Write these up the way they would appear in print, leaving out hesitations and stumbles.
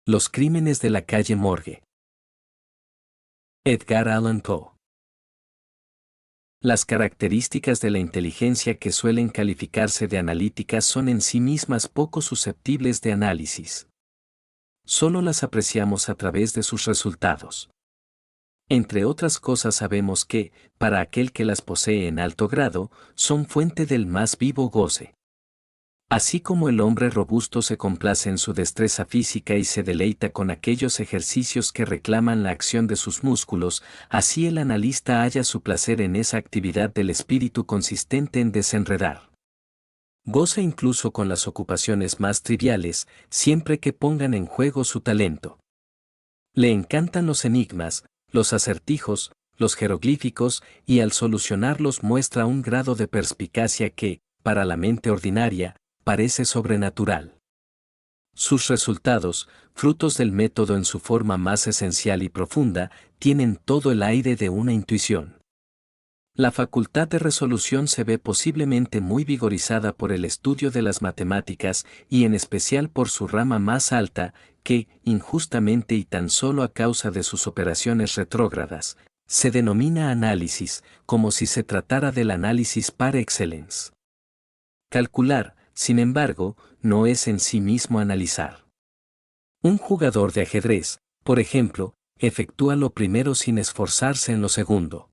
Los crímenes de la calle Morgue. Edgar Allan Poe. Las características de la inteligencia que suelen calificarse de analíticas son en sí mismas poco susceptibles de análisis. Solo las apreciamos a través de sus resultados. Entre otras cosas sabemos que, para aquel que las posee en alto grado, son fuente del más vivo goce. Así como el hombre robusto se complace en su destreza física y se deleita con aquellos ejercicios que reclaman la acción de sus músculos, así el analista halla su placer en esa actividad del espíritu consistente en desenredar. Goza incluso con las ocupaciones más triviales, siempre que pongan en juego su talento. Le encantan los enigmas, los acertijos, los jeroglíficos, y al solucionarlos muestra un grado de perspicacia que, para la mente ordinaria, parece sobrenatural. Sus resultados, frutos del método en su forma más esencial y profunda, tienen todo el aire de una intuición. La facultad de resolución se ve posiblemente muy vigorizada por el estudio de las matemáticas y en especial por su rama más alta, que, injustamente y tan solo a causa de sus operaciones retrógradas, se denomina análisis, como si se tratara del análisis par excellence. Calcular, sin embargo, no es en sí mismo analizar. Un jugador de ajedrez, por ejemplo, efectúa lo primero sin esforzarse en lo segundo.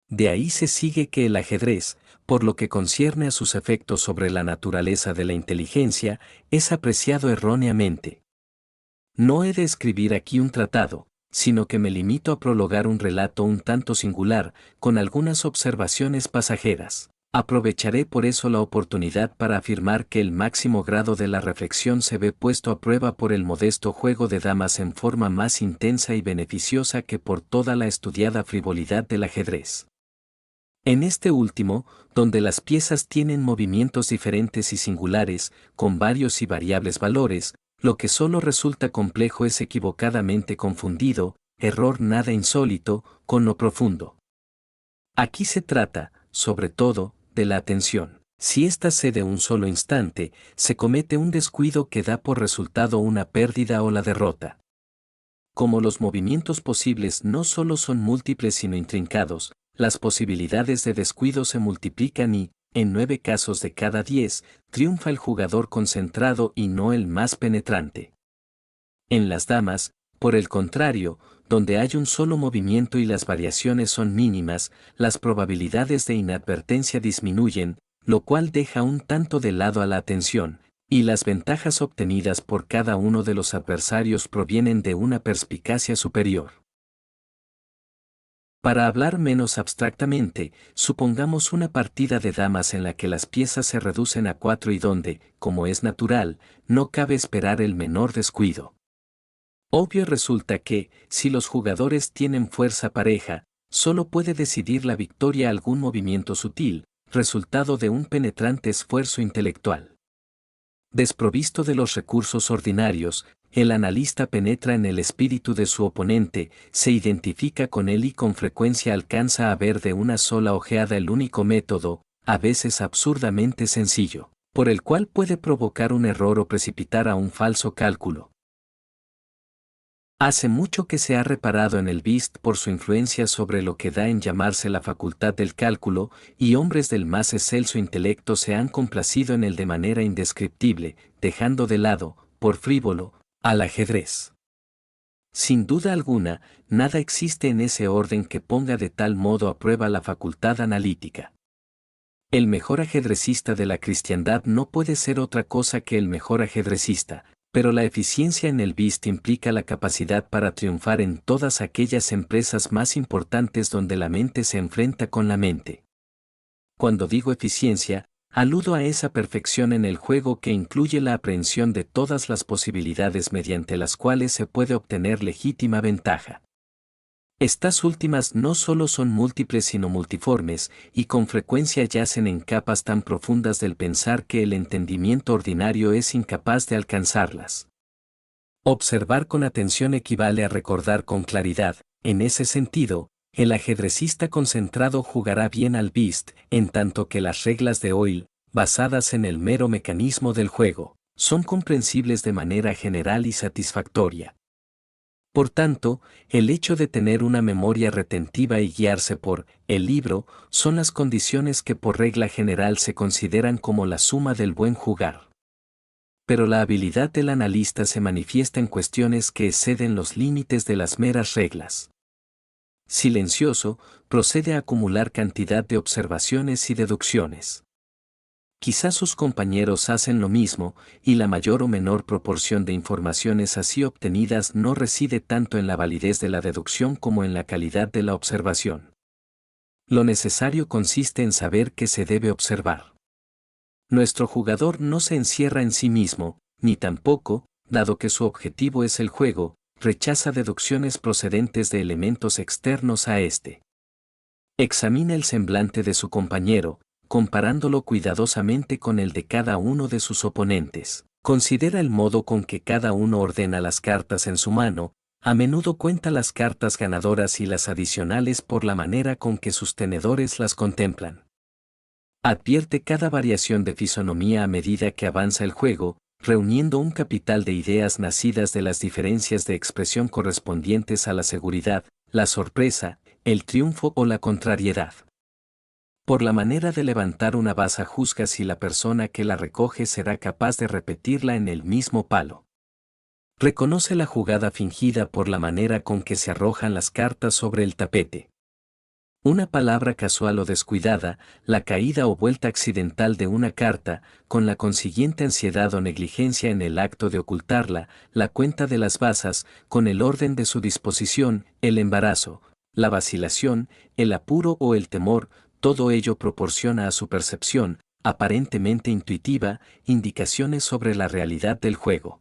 De ahí se sigue que el ajedrez, por lo que concierne a sus efectos sobre la naturaleza de la inteligencia, es apreciado erróneamente. No he de escribir aquí un tratado, sino que me limito a prologar un relato un tanto singular, con algunas observaciones pasajeras. Aprovecharé por eso la oportunidad para afirmar que el máximo grado de la reflexión se ve puesto a prueba por el modesto juego de damas en forma más intensa y beneficiosa que por toda la estudiada frivolidad del ajedrez. En este último, donde las piezas tienen movimientos diferentes y singulares, con varios y variables valores, lo que solo resulta complejo es equivocadamente confundido, error nada insólito, con lo profundo. Aquí se trata, sobre todo, de la atención. Si ésta cede un solo instante, se comete un descuido que da por resultado una pérdida o la derrota. Como los movimientos posibles no solo son múltiples sino intrincados, las posibilidades de descuido se multiplican y, en 9 casos de cada 10, triunfa el jugador concentrado y no el más penetrante. En las damas, por el contrario, donde hay un solo movimiento y las variaciones son mínimas, las probabilidades de inadvertencia disminuyen, lo cual deja un tanto de lado a la atención, y las ventajas obtenidas por cada uno de los adversarios provienen de una perspicacia superior. Para hablar menos abstractamente, supongamos una partida de damas en la que las piezas se reducen a 4 y donde, como es natural, no cabe esperar el menor descuido. Obvio resulta que, si los jugadores tienen fuerza pareja, solo puede decidir la victoria algún movimiento sutil, resultado de un penetrante esfuerzo intelectual. Desprovisto de los recursos ordinarios, el analista penetra en el espíritu de su oponente, se identifica con él y con frecuencia alcanza a ver de una sola ojeada el único método, a veces absurdamente sencillo, por el cual puede provocar un error o precipitar a un falso cálculo. Hace mucho que se ha reparado en el BIST por su influencia sobre lo que da en llamarse la facultad del cálculo, y hombres del más excelso intelecto se han complacido en él de manera indescriptible, dejando de lado, por frívolo, al ajedrez. Sin duda alguna, nada existe en ese orden que ponga de tal modo a prueba la facultad analítica. El mejor ajedrecista de la cristiandad no puede ser otra cosa que el mejor ajedrecista, pero la eficiencia en el BIST implica la capacidad para triunfar en todas aquellas empresas más importantes donde la mente se enfrenta con la mente. Cuando digo eficiencia, aludo a esa perfección en el juego que incluye la aprehensión de todas las posibilidades mediante las cuales se puede obtener legítima ventaja. Estas últimas no solo son múltiples sino multiformes, y con frecuencia yacen en capas tan profundas del pensar que el entendimiento ordinario es incapaz de alcanzarlas. Observar con atención equivale a recordar con claridad. En ese sentido, el ajedrecista concentrado jugará bien al BIST, en tanto que las reglas de Hoyle, basadas en el mero mecanismo del juego, son comprensibles de manera general y satisfactoria. Por tanto, el hecho de tener una memoria retentiva y guiarse por el libro son las condiciones que por regla general se consideran como la suma del buen jugar. Pero la habilidad del analista se manifiesta en cuestiones que exceden los límites de las meras reglas. Silencioso, procede a acumular cantidad de observaciones y deducciones. Quizás sus compañeros hacen lo mismo, y la mayor o menor proporción de informaciones así obtenidas no reside tanto en la validez de la deducción como en la calidad de la observación. Lo necesario consiste en saber qué se debe observar. Nuestro jugador no se encierra en sí mismo, ni tampoco, dado que su objetivo es el juego, rechaza deducciones procedentes de elementos externos a éste. Examina el semblante de su compañero, comparándolo cuidadosamente con el de cada uno de sus oponentes. Considera el modo con que cada uno ordena las cartas en su mano, a menudo cuenta las cartas ganadoras y las adicionales por la manera con que sus tenedores las contemplan. Advierte cada variación de fisonomía a medida que avanza el juego, reuniendo un capital de ideas nacidas de las diferencias de expresión correspondientes a la seguridad, la sorpresa, el triunfo o la contrariedad. Por la manera de levantar una baza juzga si la persona que la recoge será capaz de repetirla en el mismo palo. Reconoce la jugada fingida por la manera con que se arrojan las cartas sobre el tapete. Una palabra casual o descuidada, la caída o vuelta accidental de una carta, con la consiguiente ansiedad o negligencia en el acto de ocultarla, la cuenta de las bazas, con el orden de su disposición, el embarazo, la vacilación, el apuro o el temor, todo ello proporciona a su percepción, aparentemente intuitiva, indicaciones sobre la realidad del juego.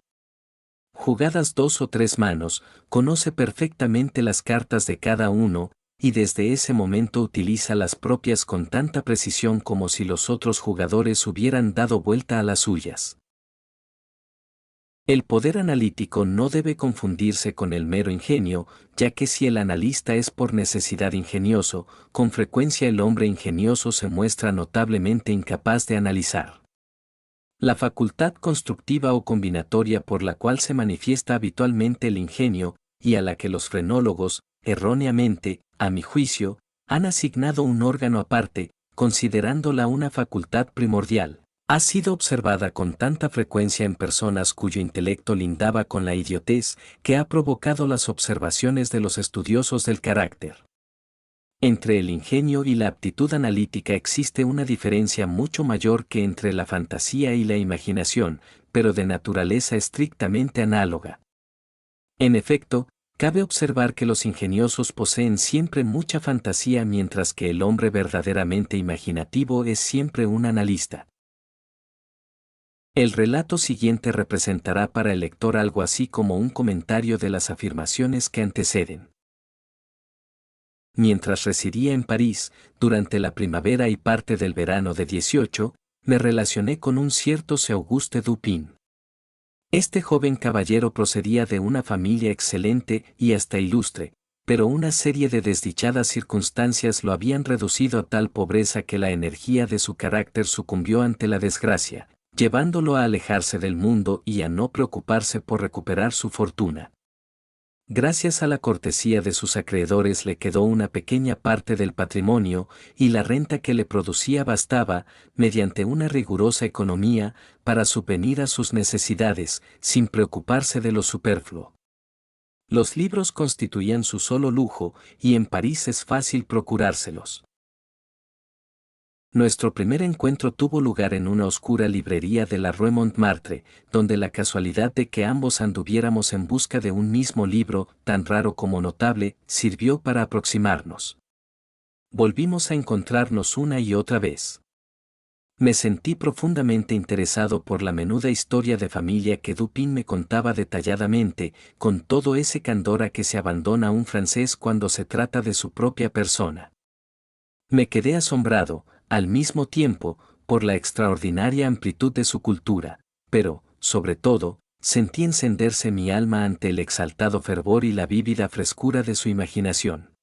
Jugadas 2 o 3 manos, conoce perfectamente las cartas de cada uno, y desde ese momento utiliza las propias con tanta precisión como si los otros jugadores hubieran dado vuelta a las suyas. El poder analítico no debe confundirse con el mero ingenio, ya que si el analista es por necesidad ingenioso, con frecuencia el hombre ingenioso se muestra notablemente incapaz de analizar. La facultad constructiva o combinatoria por la cual se manifiesta habitualmente el ingenio, y a la que los frenólogos, erróneamente, a mi juicio, han asignado un órgano aparte, considerándola una facultad primordial, ha sido observada con tanta frecuencia en personas cuyo intelecto lindaba con la idiotez, que ha provocado las observaciones de los estudiosos del carácter. Entre el ingenio y la aptitud analítica existe una diferencia mucho mayor que entre la fantasía y la imaginación, pero de naturaleza estrictamente análoga. En efecto, cabe observar que los ingeniosos poseen siempre mucha fantasía mientras que el hombre verdaderamente imaginativo es siempre un analista. El relato siguiente representará para el lector algo así como un comentario de las afirmaciones que anteceden. Mientras residía en París, durante la primavera y parte del verano de 18, me relacioné con un cierto Auguste Dupin. Este joven caballero procedía de una familia excelente y hasta ilustre, pero una serie de desdichadas circunstancias lo habían reducido a tal pobreza que la energía de su carácter sucumbió ante la desgracia, llevándolo a alejarse del mundo y a no preocuparse por recuperar su fortuna. Gracias a la cortesía de sus acreedores le quedó una pequeña parte del patrimonio, y la renta que le producía bastaba, mediante una rigurosa economía, para subvenir a sus necesidades, sin preocuparse de lo superfluo. Los libros constituían su solo lujo, y en París es fácil procurárselos. Nuestro primer encuentro tuvo lugar en una oscura librería de la Rue Montmartre, donde la casualidad de que ambos anduviéramos en busca de un mismo libro, tan raro como notable, sirvió para aproximarnos. Volvimos a encontrarnos una y otra vez. Me sentí profundamente interesado por la menuda historia de familia que Dupin me contaba detalladamente, con todo ese candor a que se abandona a un francés cuando se trata de su propia persona. Me quedé asombrado, al mismo tiempo, por la extraordinaria amplitud de su cultura, pero, sobre todo, sentí encenderse mi alma ante el exaltado fervor y la vívida frescura de su imaginación.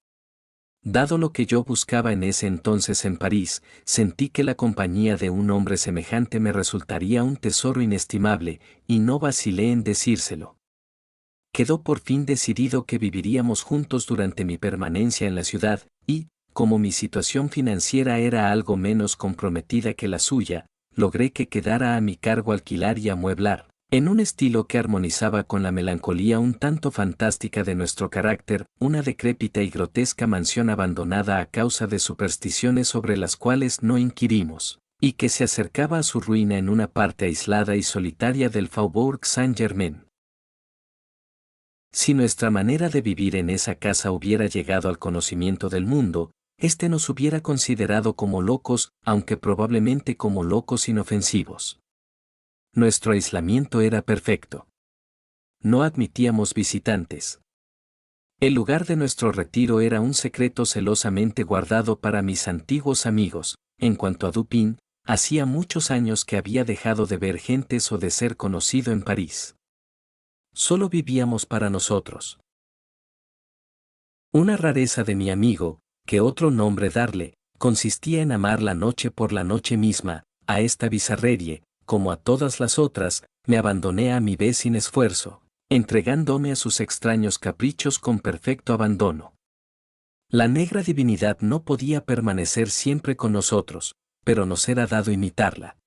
Dado lo que yo buscaba en ese entonces en París, sentí que la compañía de un hombre semejante me resultaría un tesoro inestimable, y no vacilé en decírselo. Quedó por fin decidido que viviríamos juntos durante mi permanencia en la ciudad, y, como mi situación financiera era algo menos comprometida que la suya, logré que quedara a mi cargo alquilar y amueblar, en un estilo que armonizaba con la melancolía un tanto fantástica de nuestro carácter, una decrépita y grotesca mansión abandonada a causa de supersticiones sobre las cuales no inquirimos, y que se acercaba a su ruina en una parte aislada y solitaria del Faubourg Saint-Germain. Si nuestra manera de vivir en esa casa hubiera llegado al conocimiento del mundo, éste nos hubiera considerado como locos, aunque probablemente como locos inofensivos. Nuestro aislamiento era perfecto. No admitíamos visitantes. El lugar de nuestro retiro era un secreto celosamente guardado para mis antiguos amigos. En cuanto a Dupin, hacía muchos años que había dejado de ver gentes o de ser conocido en París. Solo vivíamos para nosotros. Una rareza de mi amigo, que otro nombre darle, consistía en amar la noche por la noche misma. A esta bizarrerie, como a todas las otras, me abandoné a mi vez sin esfuerzo, entregándome a sus extraños caprichos con perfecto abandono. La negra divinidad no podía permanecer siempre con nosotros, pero nos era dado imitarla.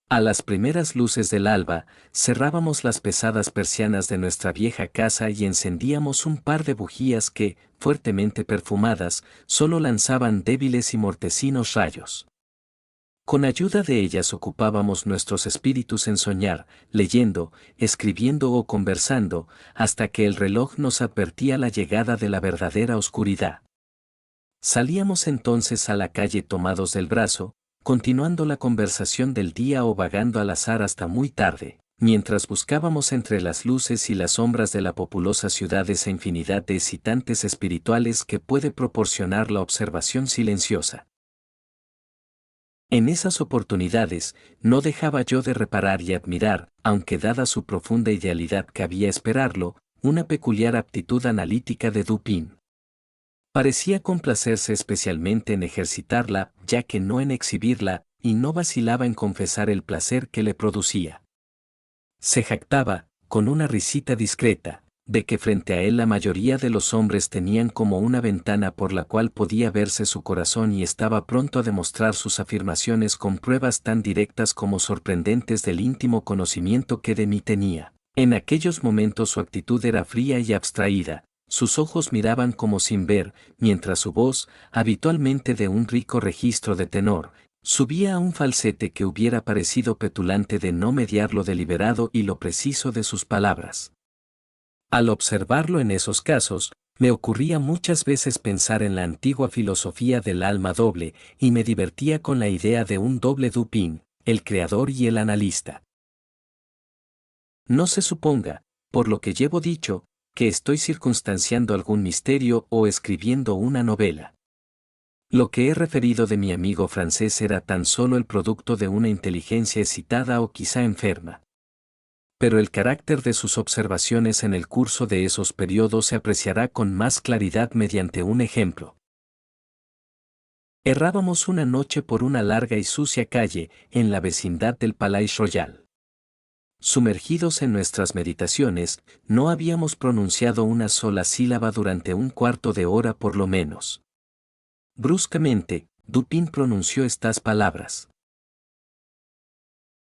A las primeras luces del alba, cerrábamos las pesadas persianas de nuestra vieja casa y encendíamos un par de bujías que, fuertemente perfumadas, solo lanzaban débiles y mortecinos rayos. Con ayuda de ellas ocupábamos nuestros espíritus en soñar, leyendo, escribiendo o conversando, hasta que el reloj nos advertía la llegada de la verdadera oscuridad. Salíamos entonces a la calle tomados del brazo, continuando la conversación del día o vagando al azar hasta muy tarde, mientras buscábamos entre las luces y las sombras de la populosa ciudad esa infinidad de excitantes espirituales que puede proporcionar la observación silenciosa. En esas oportunidades, no dejaba yo de reparar y admirar, aunque dada su profunda idealidad cabía esperarlo, una peculiar aptitud analítica de Dupin. Parecía complacerse especialmente en ejercitarla, ya que no en exhibirla, y no vacilaba en confesar el placer que le producía. Se jactaba, con una risita discreta, de que frente a él la mayoría de los hombres tenían como una ventana por la cual podía verse su corazón y estaba pronto a demostrar sus afirmaciones con pruebas tan directas como sorprendentes del íntimo conocimiento que de mí tenía. En aquellos momentos su actitud era fría y abstraída. Sus ojos miraban como sin ver, mientras su voz, habitualmente de un rico registro de tenor, subía a un falsete que hubiera parecido petulante de no mediar lo deliberado y lo preciso de sus palabras. Al observarlo en esos casos, me ocurría muchas veces pensar en la antigua filosofía del alma doble, y me divertía con la idea de un doble Dupin, el creador y el analista. No se suponga, por lo que llevo dicho, que estoy circunstanciando algún misterio o escribiendo una novela. Lo que he referido de mi amigo francés era tan solo el producto de una inteligencia excitada o quizá enferma. Pero el carácter de sus observaciones en el curso de esos periodos se apreciará con más claridad mediante un ejemplo. Errábamos una noche por una larga y sucia calle, en la vecindad del Palais Royal. Sumergidos en nuestras meditaciones, no habíamos pronunciado una sola sílaba durante un cuarto de hora por lo menos. Bruscamente, Dupin pronunció estas palabras.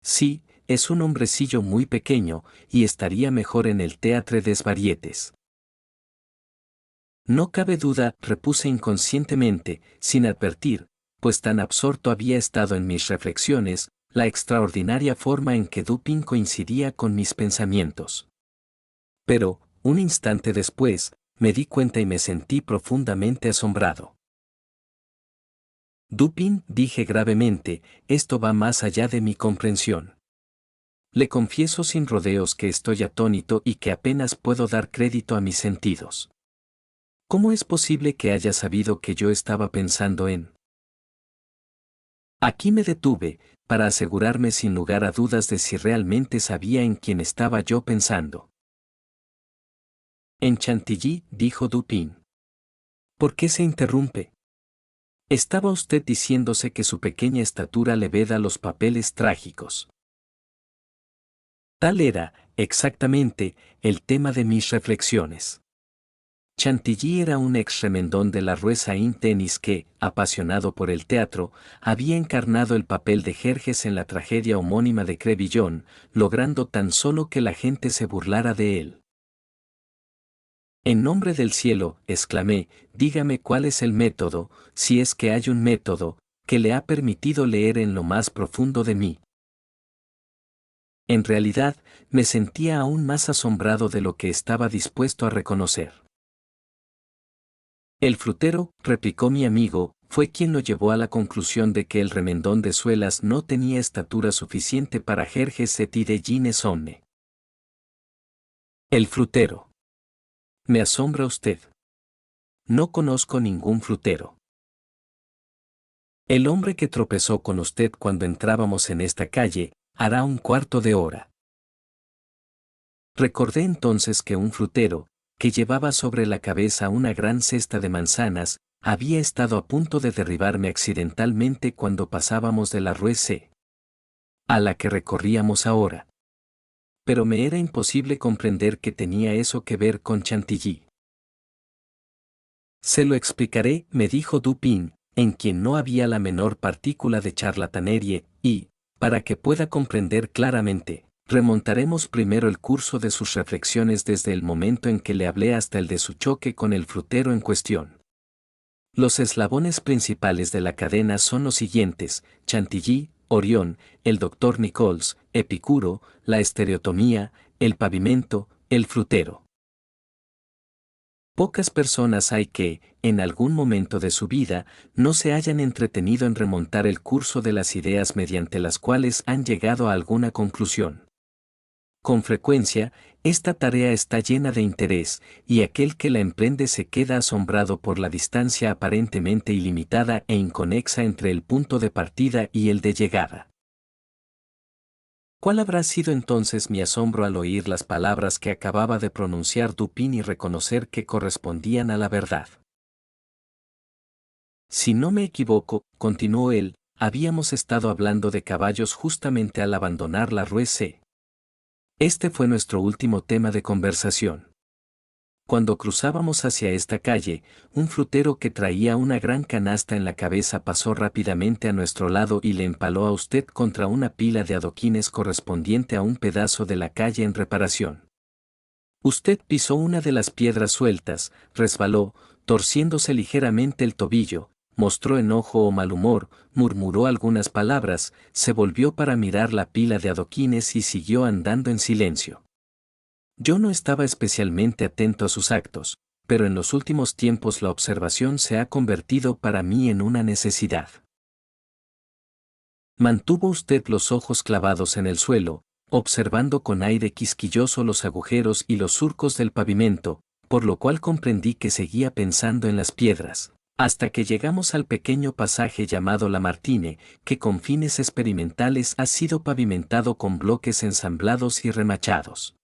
Sí, es un hombrecillo muy pequeño, y estaría mejor en el Théâtre des Variétés. No cabe duda, repuse inconscientemente, sin advertir, pues tan absorto había estado en mis reflexiones, la extraordinaria forma en que Dupin coincidía con mis pensamientos. Pero, un instante después, me di cuenta y me sentí profundamente asombrado. Dupin, dije gravemente, esto va más allá de mi comprensión. Le confieso sin rodeos que estoy atónito y que apenas puedo dar crédito a mis sentidos. ¿Cómo es posible que haya sabido que yo estaba pensando en? Aquí me detuve, para asegurarme sin lugar a dudas de si realmente sabía en quién estaba yo pensando. En Chantilly, dijo Dupin. ¿Por qué se interrumpe? Estaba usted diciéndose que su pequeña estatura le veda los papeles trágicos. Tal era, exactamente, el tema de mis reflexiones. Chantilly era un ex remendón de la Rue Saint-Denis que, apasionado por el teatro, había encarnado el papel de Jerjes en la tragedia homónima de Crébillon, logrando tan solo que la gente se burlara de él. En nombre del cielo, exclamé, dígame cuál es el método, si es que hay un método, que le ha permitido leer en lo más profundo de mí. En realidad, me sentía aún más asombrado de lo que estaba dispuesto a reconocer. El frutero, replicó mi amigo, fue quien lo llevó a la conclusión de que el remendón de suelas no tenía estatura suficiente para Jerjes et de Gines Omne. El frutero. Me asombra usted. No conozco ningún frutero. El hombre que tropezó con usted cuando entrábamos en esta calle, hará un cuarto de hora. Recordé entonces que un frutero, que llevaba sobre la cabeza una gran cesta de manzanas, había estado a punto de derribarme accidentalmente cuando pasábamos de la Rue C, a la que recorríamos ahora. Pero me era imposible comprender que tenía eso que ver con Chantilly. Se lo explicaré, me dijo Dupin, en quien no había la menor partícula de charlatanerie, y, para que pueda comprender claramente, remontaremos primero el curso de sus reflexiones desde el momento en que le hablé hasta el de su choque con el frutero en cuestión. Los eslabones principales de la cadena son los siguientes: Chantilly, Orión, el doctor Nichols, Epicuro, la estereotomía, el pavimento, el frutero. Pocas personas hay que, en algún momento de su vida, no se hayan entretenido en remontar el curso de las ideas mediante las cuales han llegado a alguna conclusión. Con frecuencia, esta tarea está llena de interés, y aquel que la emprende se queda asombrado por la distancia aparentemente ilimitada e inconexa entre el punto de partida y el de llegada. ¿Cuál habrá sido entonces mi asombro al oír las palabras que acababa de pronunciar Dupin y reconocer que correspondían a la verdad? Si no me equivoco, continuó él, habíamos estado hablando de caballos justamente al abandonar la Rue C. Este fue nuestro último tema de conversación. Cuando cruzábamos hacia esta calle, un frutero que traía una gran canasta en la cabeza pasó rápidamente a nuestro lado y le empaló a usted contra una pila de adoquines correspondiente a un pedazo de la calle en reparación. Usted pisó una de las piedras sueltas, resbaló, torciéndose ligeramente el tobillo, mostró enojo o mal humor, murmuró algunas palabras, se volvió para mirar la pila de adoquines y siguió andando en silencio. Yo no estaba especialmente atento a sus actos, pero en los últimos tiempos la observación se ha convertido para mí en una necesidad. Mantuvo usted los ojos clavados en el suelo, observando con aire quisquilloso los agujeros y los surcos del pavimento, por lo cual comprendí que seguía pensando en las piedras, hasta que llegamos al pequeño pasaje llamado Lamartine, que con fines experimentales ha sido pavimentado con bloques ensamblados y remachados.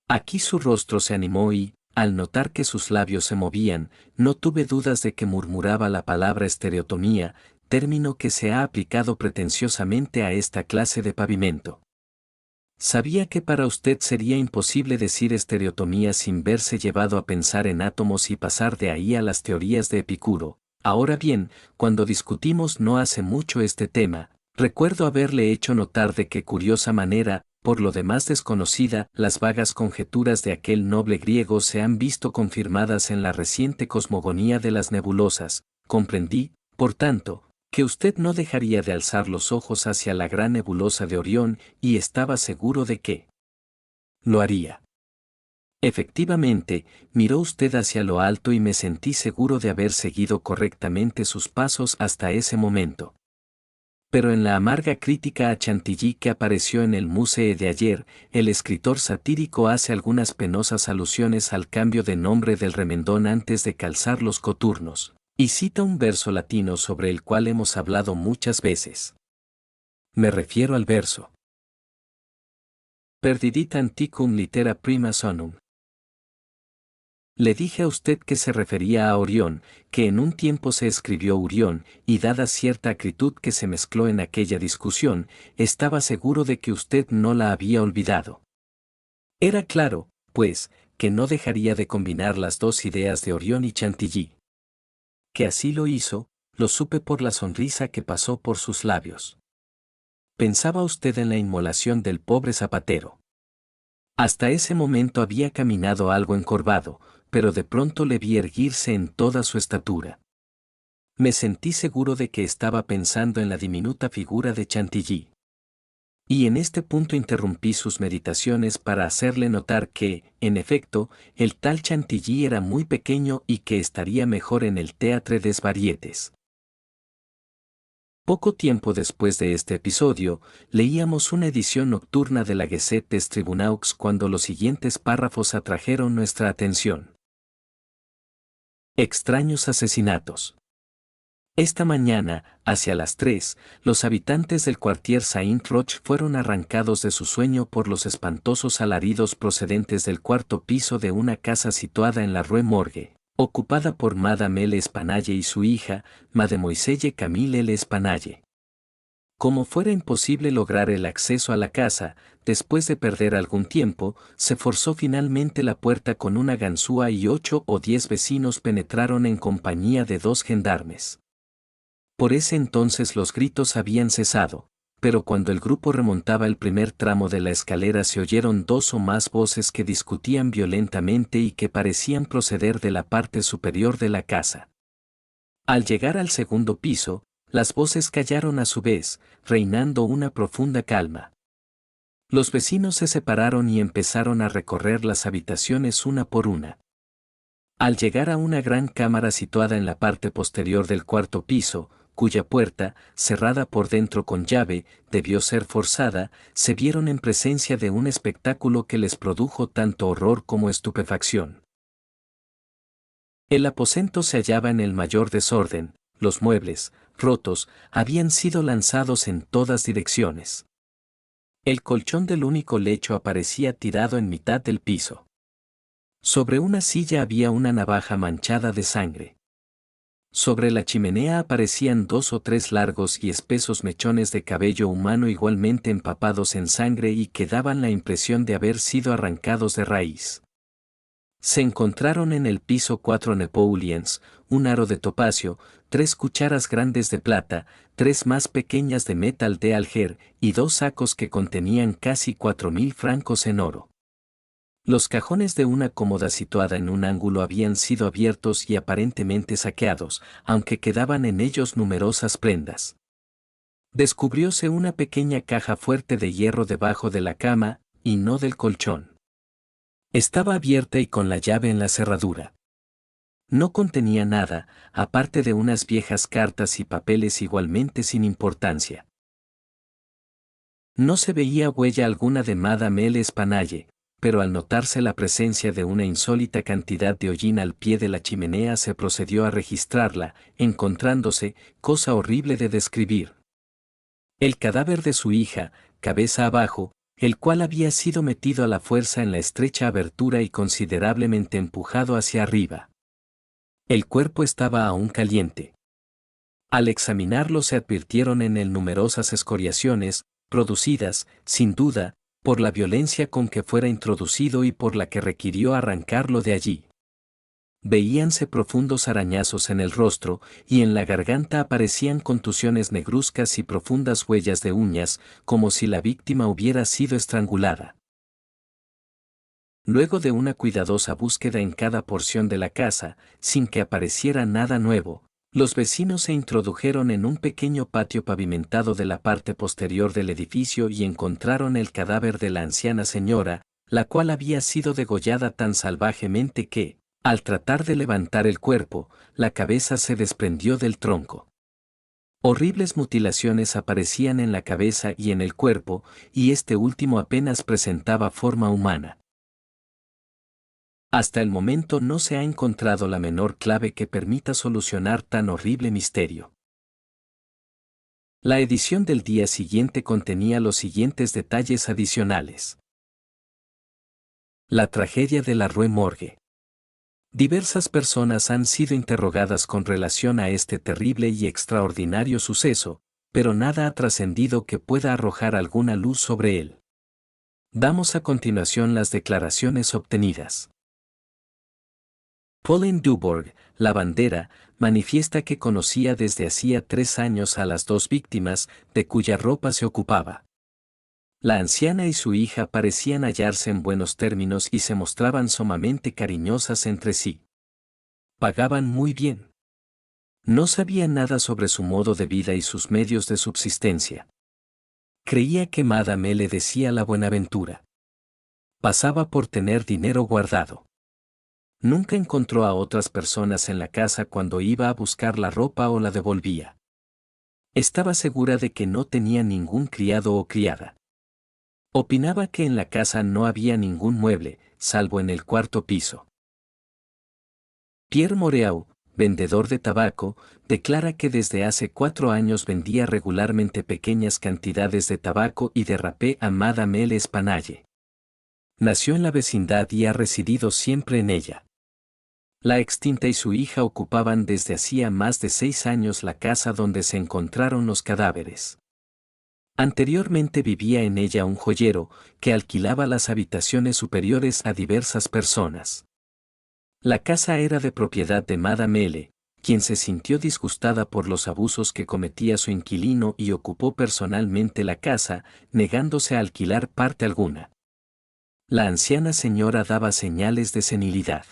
Aquí su rostro se animó y, al notar que sus labios se movían, no tuve dudas de que murmuraba la palabra estereotomía, término que se ha aplicado pretenciosamente a esta clase de pavimento. Sabía que para usted sería imposible decir estereotomía sin verse llevado a pensar en átomos y pasar de ahí a las teorías de Epicuro. Ahora bien, cuando discutimos no hace mucho este tema, recuerdo haberle hecho notar de qué curiosa manera, por lo demás desconocida, las vagas conjeturas de aquel noble griego se han visto confirmadas en la reciente cosmogonía de las nebulosas. Comprendí, por tanto, que usted no dejaría de alzar los ojos hacia la gran nebulosa de Orión, y estaba seguro de que lo haría. Efectivamente, miró usted hacia lo alto y me sentí seguro de haber seguido correctamente sus pasos hasta ese momento. Pero en la amarga crítica a Chantilly que apareció en el Musée de ayer, el escritor satírico hace algunas penosas alusiones al cambio de nombre del remendón antes de calzar los coturnos, y cita un verso latino sobre el cual hemos hablado muchas veces. Me refiero al verso: Perdidit antiquum litera prima sonum. Le dije a usted que se refería a Orión, que en un tiempo se escribió Urión, y dada cierta acritud que se mezcló en aquella discusión, estaba seguro de que usted no la había olvidado. Era claro, pues, que no dejaría de combinar las dos ideas de Orión y Chantilly. Que así lo hizo, lo supe por la sonrisa que pasó por sus labios. Pensaba usted en la inmolación del pobre zapatero. Hasta ese momento había caminado algo encorvado, pero de pronto le vi erguirse en toda su estatura. Me sentí seguro de que estaba pensando en la diminuta figura de Chantilly. Y en este punto interrumpí sus meditaciones para hacerle notar que, en efecto, el tal Chantilly era muy pequeño y que estaría mejor en el Théâtre des Variétés. Poco tiempo después de este episodio, leíamos una edición nocturna de la Gazette des Tribunaux cuando los siguientes párrafos atrajeron nuestra atención. Extraños asesinatos. Esta mañana, hacia las 3, los habitantes del Quartier Saint-Roch fueron arrancados de su sueño por los espantosos alaridos procedentes del cuarto piso de una casa situada en la Rue Morgue, ocupada por Madame L'Espanaye y su hija, Mademoiselle Camille L'Espanaye. Como fuera imposible lograr el acceso a la casa, después de perder algún tiempo, se forzó finalmente la puerta con una ganzúa y 8 o 10 vecinos penetraron en compañía de 2 gendarmes. Por ese entonces los gritos habían cesado, pero cuando el grupo remontaba el primer tramo de la escalera se oyeron 2 o más voces que discutían violentamente y que parecían proceder de la parte superior de la casa. Al llegar al segundo piso, las voces callaron a su vez, reinando una profunda calma. Los vecinos se separaron y empezaron a recorrer las habitaciones una por una. Al llegar a una gran cámara situada en la parte posterior del cuarto piso, cuya puerta, cerrada por dentro con llave, debió ser forzada, se vieron en presencia de un espectáculo que les produjo tanto horror como estupefacción. El aposento se hallaba en el mayor desorden, los muebles, rotos, habían sido lanzados en todas direcciones. El colchón del único lecho aparecía tirado en mitad del piso. Sobre una silla había una navaja manchada de sangre. Sobre la chimenea aparecían 2 o 3 largos y espesos mechones de cabello humano igualmente empapados en sangre y que daban la impresión de haber sido arrancados de raíz. Se encontraron en el piso 4 Napoleons, un aro de topacio, 3 cucharas grandes de plata, 3 más pequeñas de metal de Alger y 2 sacos que contenían casi 4.000 francos en oro. Los cajones de una cómoda situada en un ángulo habían sido abiertos y aparentemente saqueados, aunque quedaban en ellos numerosas prendas. Descubrióse una pequeña caja fuerte de hierro debajo de la cama, y no del colchón. Estaba abierta y con la llave en la cerradura. No contenía nada, aparte de unas viejas cartas y papeles igualmente sin importancia. No se veía huella alguna de Madame L'Espanaye, pero al notarse la presencia de una insólita cantidad de hollín al pie de la chimenea se procedió a registrarla, encontrándose, cosa horrible de describir, el cadáver de su hija, cabeza abajo, el cual había sido metido a la fuerza en la estrecha abertura y considerablemente empujado hacia arriba. El cuerpo estaba aún caliente. Al examinarlo se advirtieron en él numerosas escoriaciones, producidas, sin duda, por la violencia con que fuera introducido y por la que requirió arrancarlo de allí. Veíanse profundos arañazos en el rostro, y en la garganta aparecían contusiones negruzcas y profundas huellas de uñas, como si la víctima hubiera sido estrangulada. Luego de una cuidadosa búsqueda en cada porción de la casa, sin que apareciera nada nuevo, los vecinos se introdujeron en un pequeño patio pavimentado de la parte posterior del edificio y encontraron el cadáver de la anciana señora, la cual había sido degollada tan salvajemente que, al tratar de levantar el cuerpo, la cabeza se desprendió del tronco. Horribles mutilaciones aparecían en la cabeza y en el cuerpo, y este último apenas presentaba forma humana. Hasta el momento no se ha encontrado la menor clave que permita solucionar tan horrible misterio. La edición del día siguiente contenía los siguientes detalles adicionales. La tragedia de la Rue Morgue. Diversas personas han sido interrogadas con relación a este terrible y extraordinario suceso, pero nada ha trascendido que pueda arrojar alguna luz sobre él. Damos a continuación las declaraciones obtenidas. Pauline Dubourg, la bandera, manifiesta que conocía desde hacía 3 años a las 2 víctimas de cuya ropa se ocupaba. La anciana y su hija parecían hallarse en buenos términos y se mostraban sumamente cariñosas entre sí. Pagaban muy bien. No sabía nada sobre su modo de vida y sus medios de subsistencia. Creía que Madame le decía la buenaventura. Pasaba por tener dinero guardado. Nunca encontró a otras personas en la casa cuando iba a buscar la ropa o la devolvía. Estaba segura de que no tenía ningún criado o criada. Opinaba que en la casa no había ningún mueble, salvo en el cuarto piso. Pierre Moreau, vendedor de tabaco, declara que desde hace 4 años vendía regularmente pequeñas cantidades de tabaco y de rapé a Madame L'Espanaye. Nació en la vecindad y ha residido siempre en ella. La extinta y su hija ocupaban desde hacía más de 6 años la casa donde se encontraron los cadáveres. Anteriormente vivía en ella un joyero, que alquilaba las habitaciones superiores a diversas personas. La casa era de propiedad de Madame L., quien se sintió disgustada por los abusos que cometía su inquilino y ocupó personalmente la casa, negándose a alquilar parte alguna. La anciana señora daba señales de senilidad.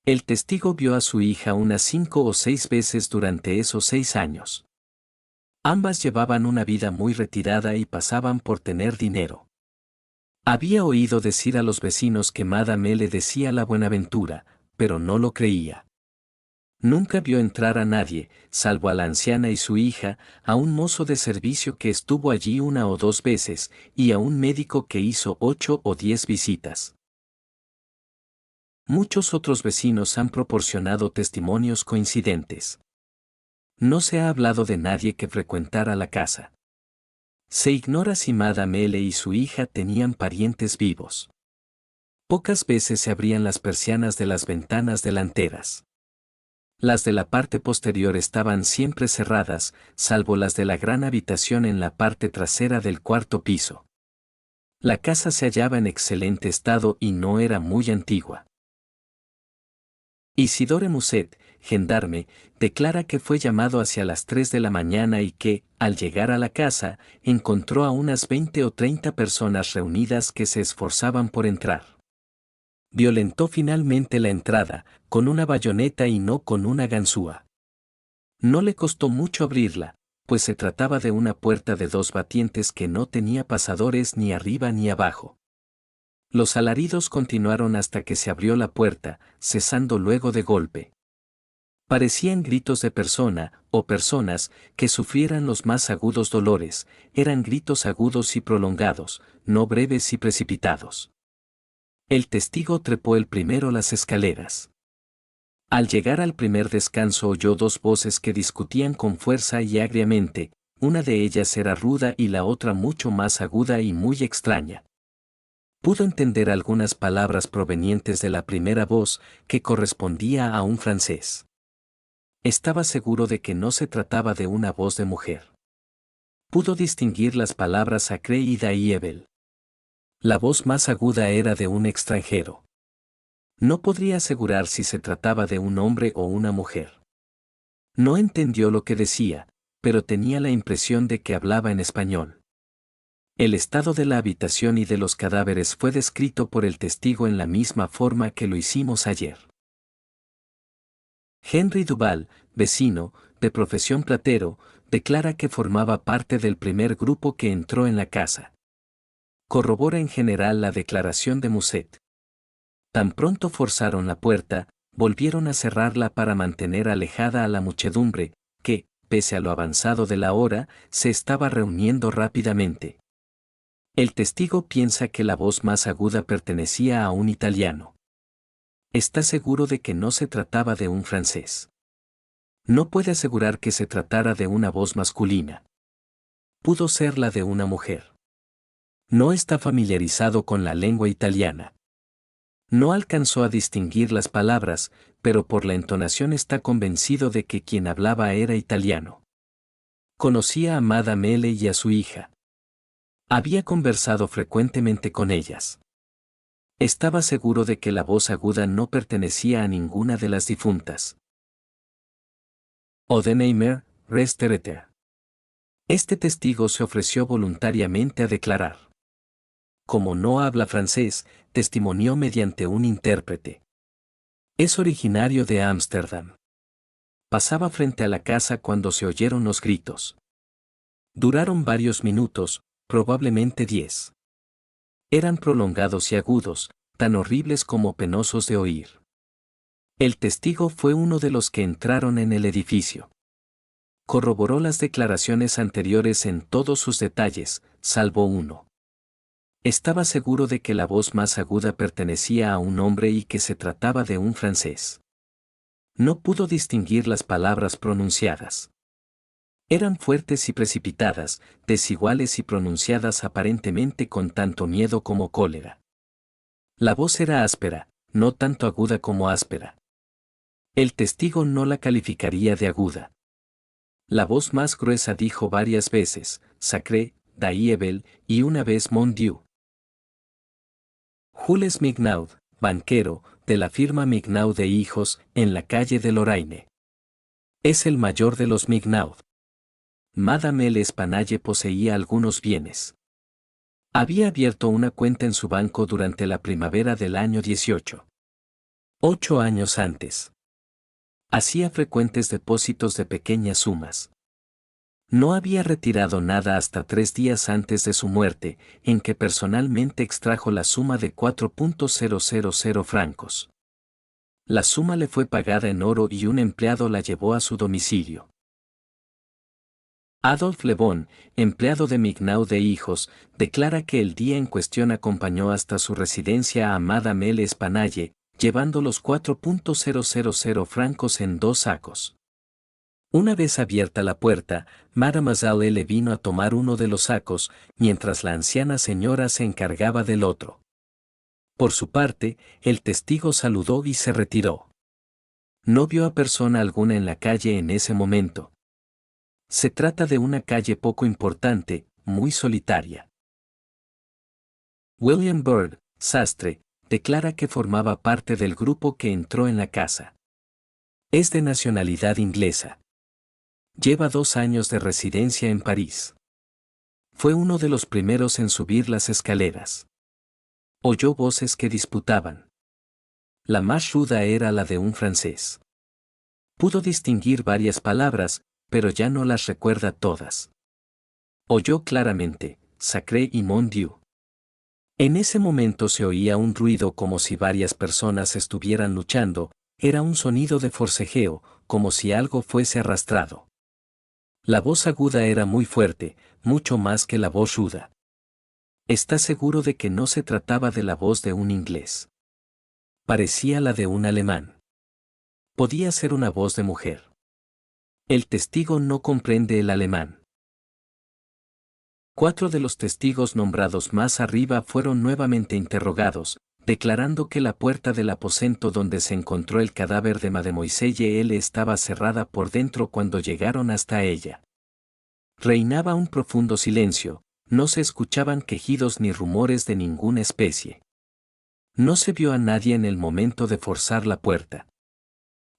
El testigo vio a su hija unas 5 o 6 veces durante esos 6 años. Ambas llevaban una vida muy retirada y pasaban por tener dinero. Había oído decir a los vecinos que Madame le decía la buenaventura, pero no lo creía. Nunca vio entrar a nadie, salvo a la anciana y su hija, a un mozo de servicio que estuvo allí 1 o 2 veces, y a un médico que hizo 8 o 10 visitas. Muchos otros vecinos han proporcionado testimonios coincidentes. No se ha hablado de nadie que frecuentara la casa. Se ignora si Madame L. y su hija tenían parientes vivos. Pocas veces se abrían las persianas de las ventanas delanteras. Las de la parte posterior estaban siempre cerradas, salvo las de la gran habitación en la parte trasera del cuarto piso. La casa se hallaba en excelente estado y no era muy antigua. Isidore Musset, gendarme, declara que fue llamado hacia las 3 de la mañana y que, al llegar a la casa, encontró a unas 20 o 30 personas reunidas que se esforzaban por entrar. Violentó finalmente la entrada, con una bayoneta y no con una ganzúa. No le costó mucho abrirla, pues se trataba de una puerta de 2 batientes que no tenía pasadores ni arriba ni abajo. Los alaridos continuaron hasta que se abrió la puerta, cesando luego de golpe. Parecían gritos de persona, o personas, que sufrieran los más agudos dolores, eran gritos agudos y prolongados, no breves y precipitados. El testigo trepó el primero las escaleras. Al llegar al primer descanso oyó 2 voces que discutían con fuerza y agriamente, una de ellas era ruda y la otra mucho más aguda y muy extraña. Pudo entender algunas palabras provenientes de la primera voz, que correspondía a un francés. Estaba seguro de que no se trataba de una voz de mujer. Pudo distinguir las palabras sacré y daïebel. La voz más aguda era de un extranjero. No podría asegurar si se trataba de un hombre o una mujer. No entendió lo que decía, pero tenía la impresión de que hablaba en español. El estado de la habitación y de los cadáveres fue descrito por el testigo en la misma forma que lo hicimos ayer. Henry Duval, vecino, de profesión platero, declara que formaba parte del primer grupo que entró en la casa. Corrobora en general la declaración de Musset. Tan pronto forzaron la puerta, volvieron a cerrarla para mantener alejada a la muchedumbre, que, pese a lo avanzado de la hora, se estaba reuniendo rápidamente. El testigo piensa que la voz más aguda pertenecía a un italiano. Está seguro de que no se trataba de un francés. No puede asegurar que se tratara de una voz masculina. Pudo ser la de una mujer. No está familiarizado con la lengua italiana. No alcanzó a distinguir las palabras, pero por la entonación está convencido de que quien hablaba era italiano. Conocía a Madame L. y a su hija. Había conversado frecuentemente con ellas. Estaba seguro de que la voz aguda no pertenecía a ninguna de las difuntas. Odenheimer, Restereter. Este testigo se ofreció voluntariamente a declarar. Como no habla francés, testimonió mediante un intérprete. Es originario de Ámsterdam. Pasaba frente a la casa cuando se oyeron los gritos. Duraron varios minutos, probablemente 10. Eran prolongados y agudos, tan horribles como penosos de oír. El testigo fue uno de los que entraron en el edificio. Corroboró las declaraciones anteriores en todos sus detalles, salvo uno. Estaba seguro de que la voz más aguda pertenecía a un hombre y que se trataba de un francés. No pudo distinguir las palabras pronunciadas. Eran fuertes y precipitadas, desiguales y pronunciadas aparentemente con tanto miedo como cólera. La voz era áspera, no tanto aguda como áspera. El testigo no la calificaría de aguda. La voz más gruesa dijo varias veces, Sacré, Daïebel, y una vez Mon Dieu. Jules Mignaud, banquero, de la firma Mignaud e Hijos, en la calle de Lorraine. Es el mayor de los Mignaud. Madame L. Espanaye poseía algunos bienes. Había abierto una cuenta en su banco durante la primavera del año 18. 8 años antes. Hacía frecuentes depósitos de pequeñas sumas. No había retirado nada hasta 3 días antes de su muerte, en que personalmente extrajo la suma de 4.000 francos. La suma le fue pagada en oro y un empleado la llevó a su domicilio. Adolphe Lebon, empleado de Mignaud e Hijos, declara que el día en cuestión acompañó hasta su residencia a Madame L. Espanaye, llevando los 4.000 francos en 2 sacos. Una vez abierta la puerta, Mademoiselle L. vino a tomar uno de los sacos, mientras la anciana señora se encargaba del otro. Por su parte, el testigo saludó y se retiró. No vio a persona alguna en la calle en ese momento. Se trata de una calle poco importante, muy solitaria. William Bird, sastre, declara que formaba parte del grupo que entró en la casa. Es de nacionalidad inglesa. Lleva 2 años de residencia en París. Fue uno de los primeros en subir las escaleras. Oyó voces que disputaban. La más ruda era la de un francés. Pudo distinguir varias palabras, pero ya no las recuerda todas. Oyó claramente, Sacré y Mon Dieu. En ese momento se oía un ruido como si varias personas estuvieran luchando, era un sonido de forcejeo, como si algo fuese arrastrado. La voz aguda era muy fuerte, mucho más que la voz ruda. Está seguro de que no se trataba de la voz de un inglés. Parecía la de un alemán. Podía ser una voz de mujer. El testigo no comprende el alemán. 4 de los testigos nombrados más arriba fueron nuevamente interrogados, declarando que la puerta del aposento donde se encontró el cadáver de Mademoiselle L. estaba cerrada por dentro cuando llegaron hasta ella. Reinaba un profundo silencio, no se escuchaban quejidos ni rumores de ninguna especie. No se vio a nadie en el momento de forzar la puerta.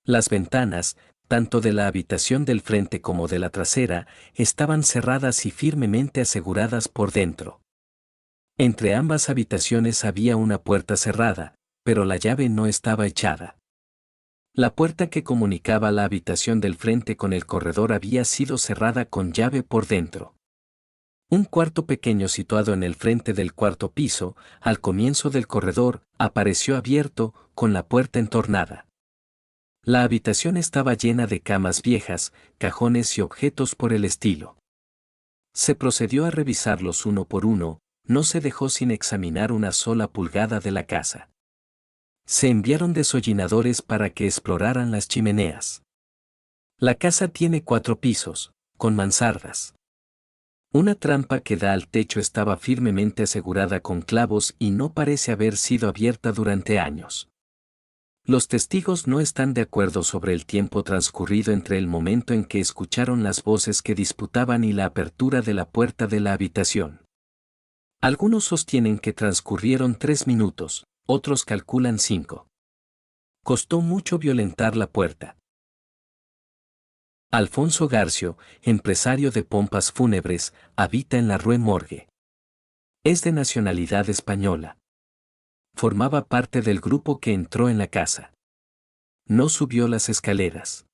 Las ventanas, tanto de la habitación del frente como de la trasera, estaban cerradas y firmemente aseguradas por dentro. Entre ambas habitaciones había una puerta cerrada, pero la llave no estaba echada. La puerta que comunicaba la habitación del frente con el corredor había sido cerrada con llave por dentro. Un cuarto pequeño situado en el frente del 4º piso, al comienzo del corredor, apareció abierto, con la puerta entornada. La habitación estaba llena de camas viejas, cajones y objetos por el estilo. Se procedió a revisarlos uno por uno, no se dejó sin examinar una sola pulgada de la casa. Se enviaron desollinadores para que exploraran las chimeneas. La casa tiene 4 pisos, con mansardas. Una trampa que da al techo estaba firmemente asegurada con clavos y no parece haber sido abierta durante años. Los testigos no están de acuerdo sobre el tiempo transcurrido entre el momento en que escucharon las voces que disputaban y la apertura de la puerta de la habitación. Algunos sostienen que transcurrieron 3 minutos, otros calculan 5. Costó mucho violentar la puerta. Alfonso Garcio, empresario de pompas fúnebres, habita en la Rue Morgue. Es de nacionalidad española. Formaba parte del grupo que entró en la casa. No subió las escaleras.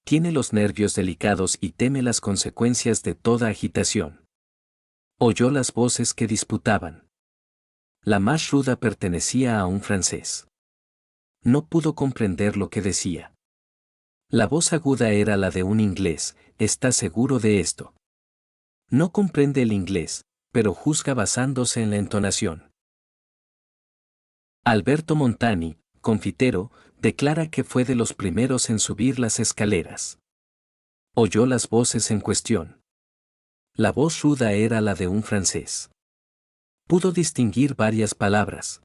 Tiene los nervios delicados y teme las consecuencias de toda agitación. Oyó las voces que disputaban. La más ruda pertenecía a un francés. No pudo comprender lo que decía. La voz aguda era la de un inglés, está seguro de esto. No comprende el inglés, pero juzga basándose en la entonación. Alberto Montani, confitero, declara que fue de los primeros en subir las escaleras. Oyó las voces en cuestión. La voz ruda era la de un francés. Pudo distinguir varias palabras.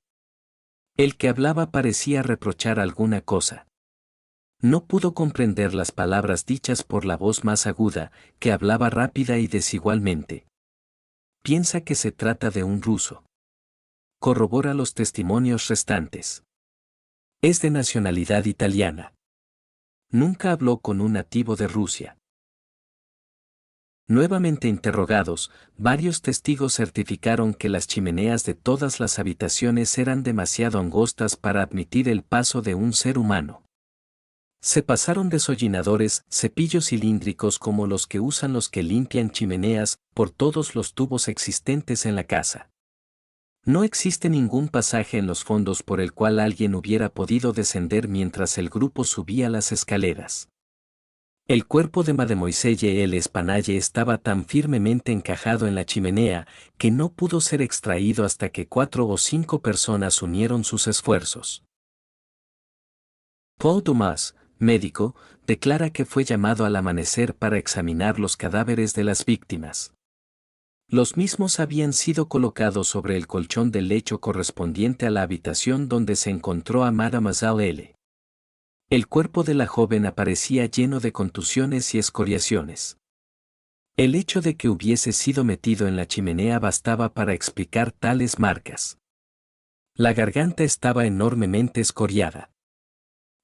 El que hablaba parecía reprochar alguna cosa. No pudo comprender las palabras dichas por la voz más aguda, que hablaba rápida y desigualmente. Piensa que se trata de un ruso. Corrobora los testimonios restantes. Es de nacionalidad italiana. Nunca habló con un nativo de Rusia. Nuevamente interrogados, varios testigos certificaron que las chimeneas de todas las habitaciones eran demasiado angostas para admitir el paso de un ser humano. Se pasaron desollinadores, cepillos cilíndricos como los que usan los que limpian chimeneas, por todos los tubos existentes en la casa. No existe ningún pasaje en los fondos por el cual alguien hubiera podido descender mientras el grupo subía las escaleras. El cuerpo de Mademoiselle El Espanaye estaba tan firmemente encajado en la chimenea que no pudo ser extraído hasta que 4 o 5 personas unieron sus esfuerzos. Paul Dumas, médico, declara que fue llamado al amanecer para examinar los cadáveres de las víctimas. Los mismos habían sido colocados sobre el colchón del lecho correspondiente a la habitación donde se encontró a Mademoiselle L. El cuerpo de la joven aparecía lleno de contusiones y escoriaciones. El hecho de que hubiese sido metido en la chimenea bastaba para explicar tales marcas. La garganta estaba enormemente escoriada.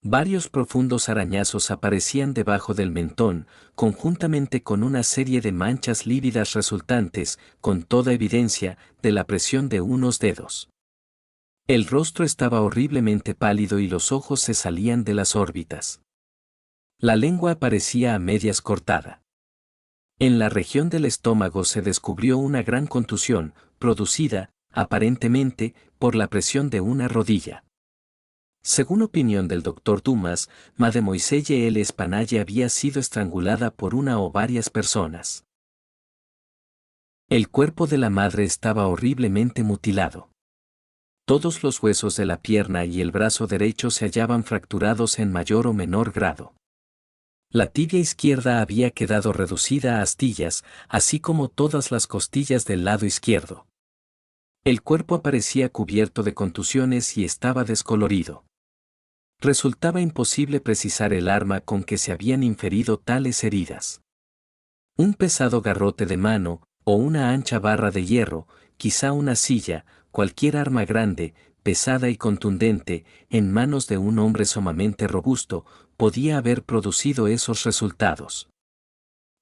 Varios profundos arañazos aparecían debajo del mentón, conjuntamente con una serie de manchas lívidas resultantes, con toda evidencia, de la presión de unos dedos. El rostro estaba horriblemente pálido y los ojos se salían de las órbitas. La lengua parecía a medias cortada. En la región del estómago se descubrió una gran contusión, producida, aparentemente, por la presión de una rodilla. Según opinión del Dr. Dumas, Mademoiselle El Espanaye había sido estrangulada por una o varias personas. El cuerpo de la madre estaba horriblemente mutilado. Todos los huesos de la pierna y el brazo derecho se hallaban fracturados en mayor o menor grado. La tibia izquierda había quedado reducida a astillas, así como todas las costillas del lado izquierdo. El cuerpo aparecía cubierto de contusiones y estaba descolorido. Resultaba imposible precisar el arma con que se habían inferido tales heridas. Un pesado garrote de mano, o una ancha barra de hierro, quizá una silla, cualquier arma grande, pesada y contundente, en manos de un hombre sumamente robusto, podía haber producido esos resultados.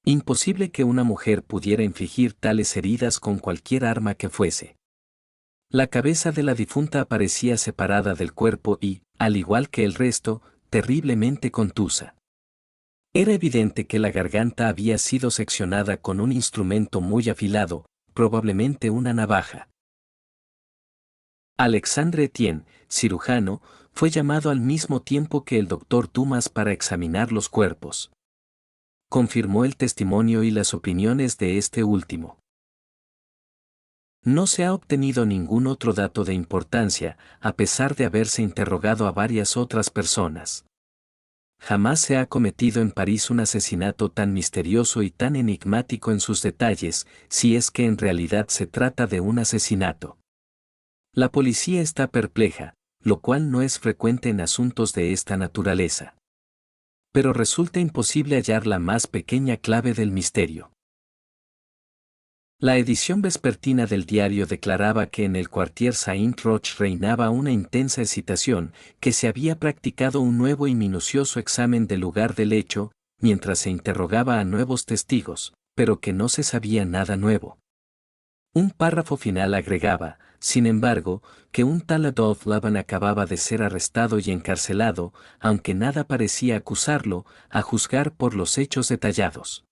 Imposible que una mujer pudiera infligir tales heridas con cualquier arma que fuese. La cabeza de la difunta aparecía separada del cuerpo y, al igual que el resto, terriblemente contusa. Era evidente que la garganta había sido seccionada con un instrumento muy afilado, probablemente una navaja. Alexandre Etienne, cirujano, fue llamado al mismo tiempo que el doctor Dumas para examinar los cuerpos. Confirmó el testimonio y las opiniones de este último. No se ha obtenido ningún otro dato de importancia, a pesar de haberse interrogado a varias otras personas. Jamás se ha cometido en París un asesinato tan misterioso y tan enigmático en sus detalles, si es que en realidad se trata de un asesinato. La policía está perpleja, lo cual no es frecuente en asuntos de esta naturaleza. Pero resulta imposible hallar la más pequeña clave del misterio. La edición vespertina del diario declaraba que en el Quartier Saint-Roch reinaba una intensa excitación, que se había practicado un nuevo y minucioso examen del lugar del hecho, mientras se interrogaba a nuevos testigos, pero que no se sabía nada nuevo. Un párrafo final agregaba, sin embargo, que un tal Adolphe Laban acababa de ser arrestado y encarcelado, aunque nada parecía acusarlo, a juzgar por los hechos detallados.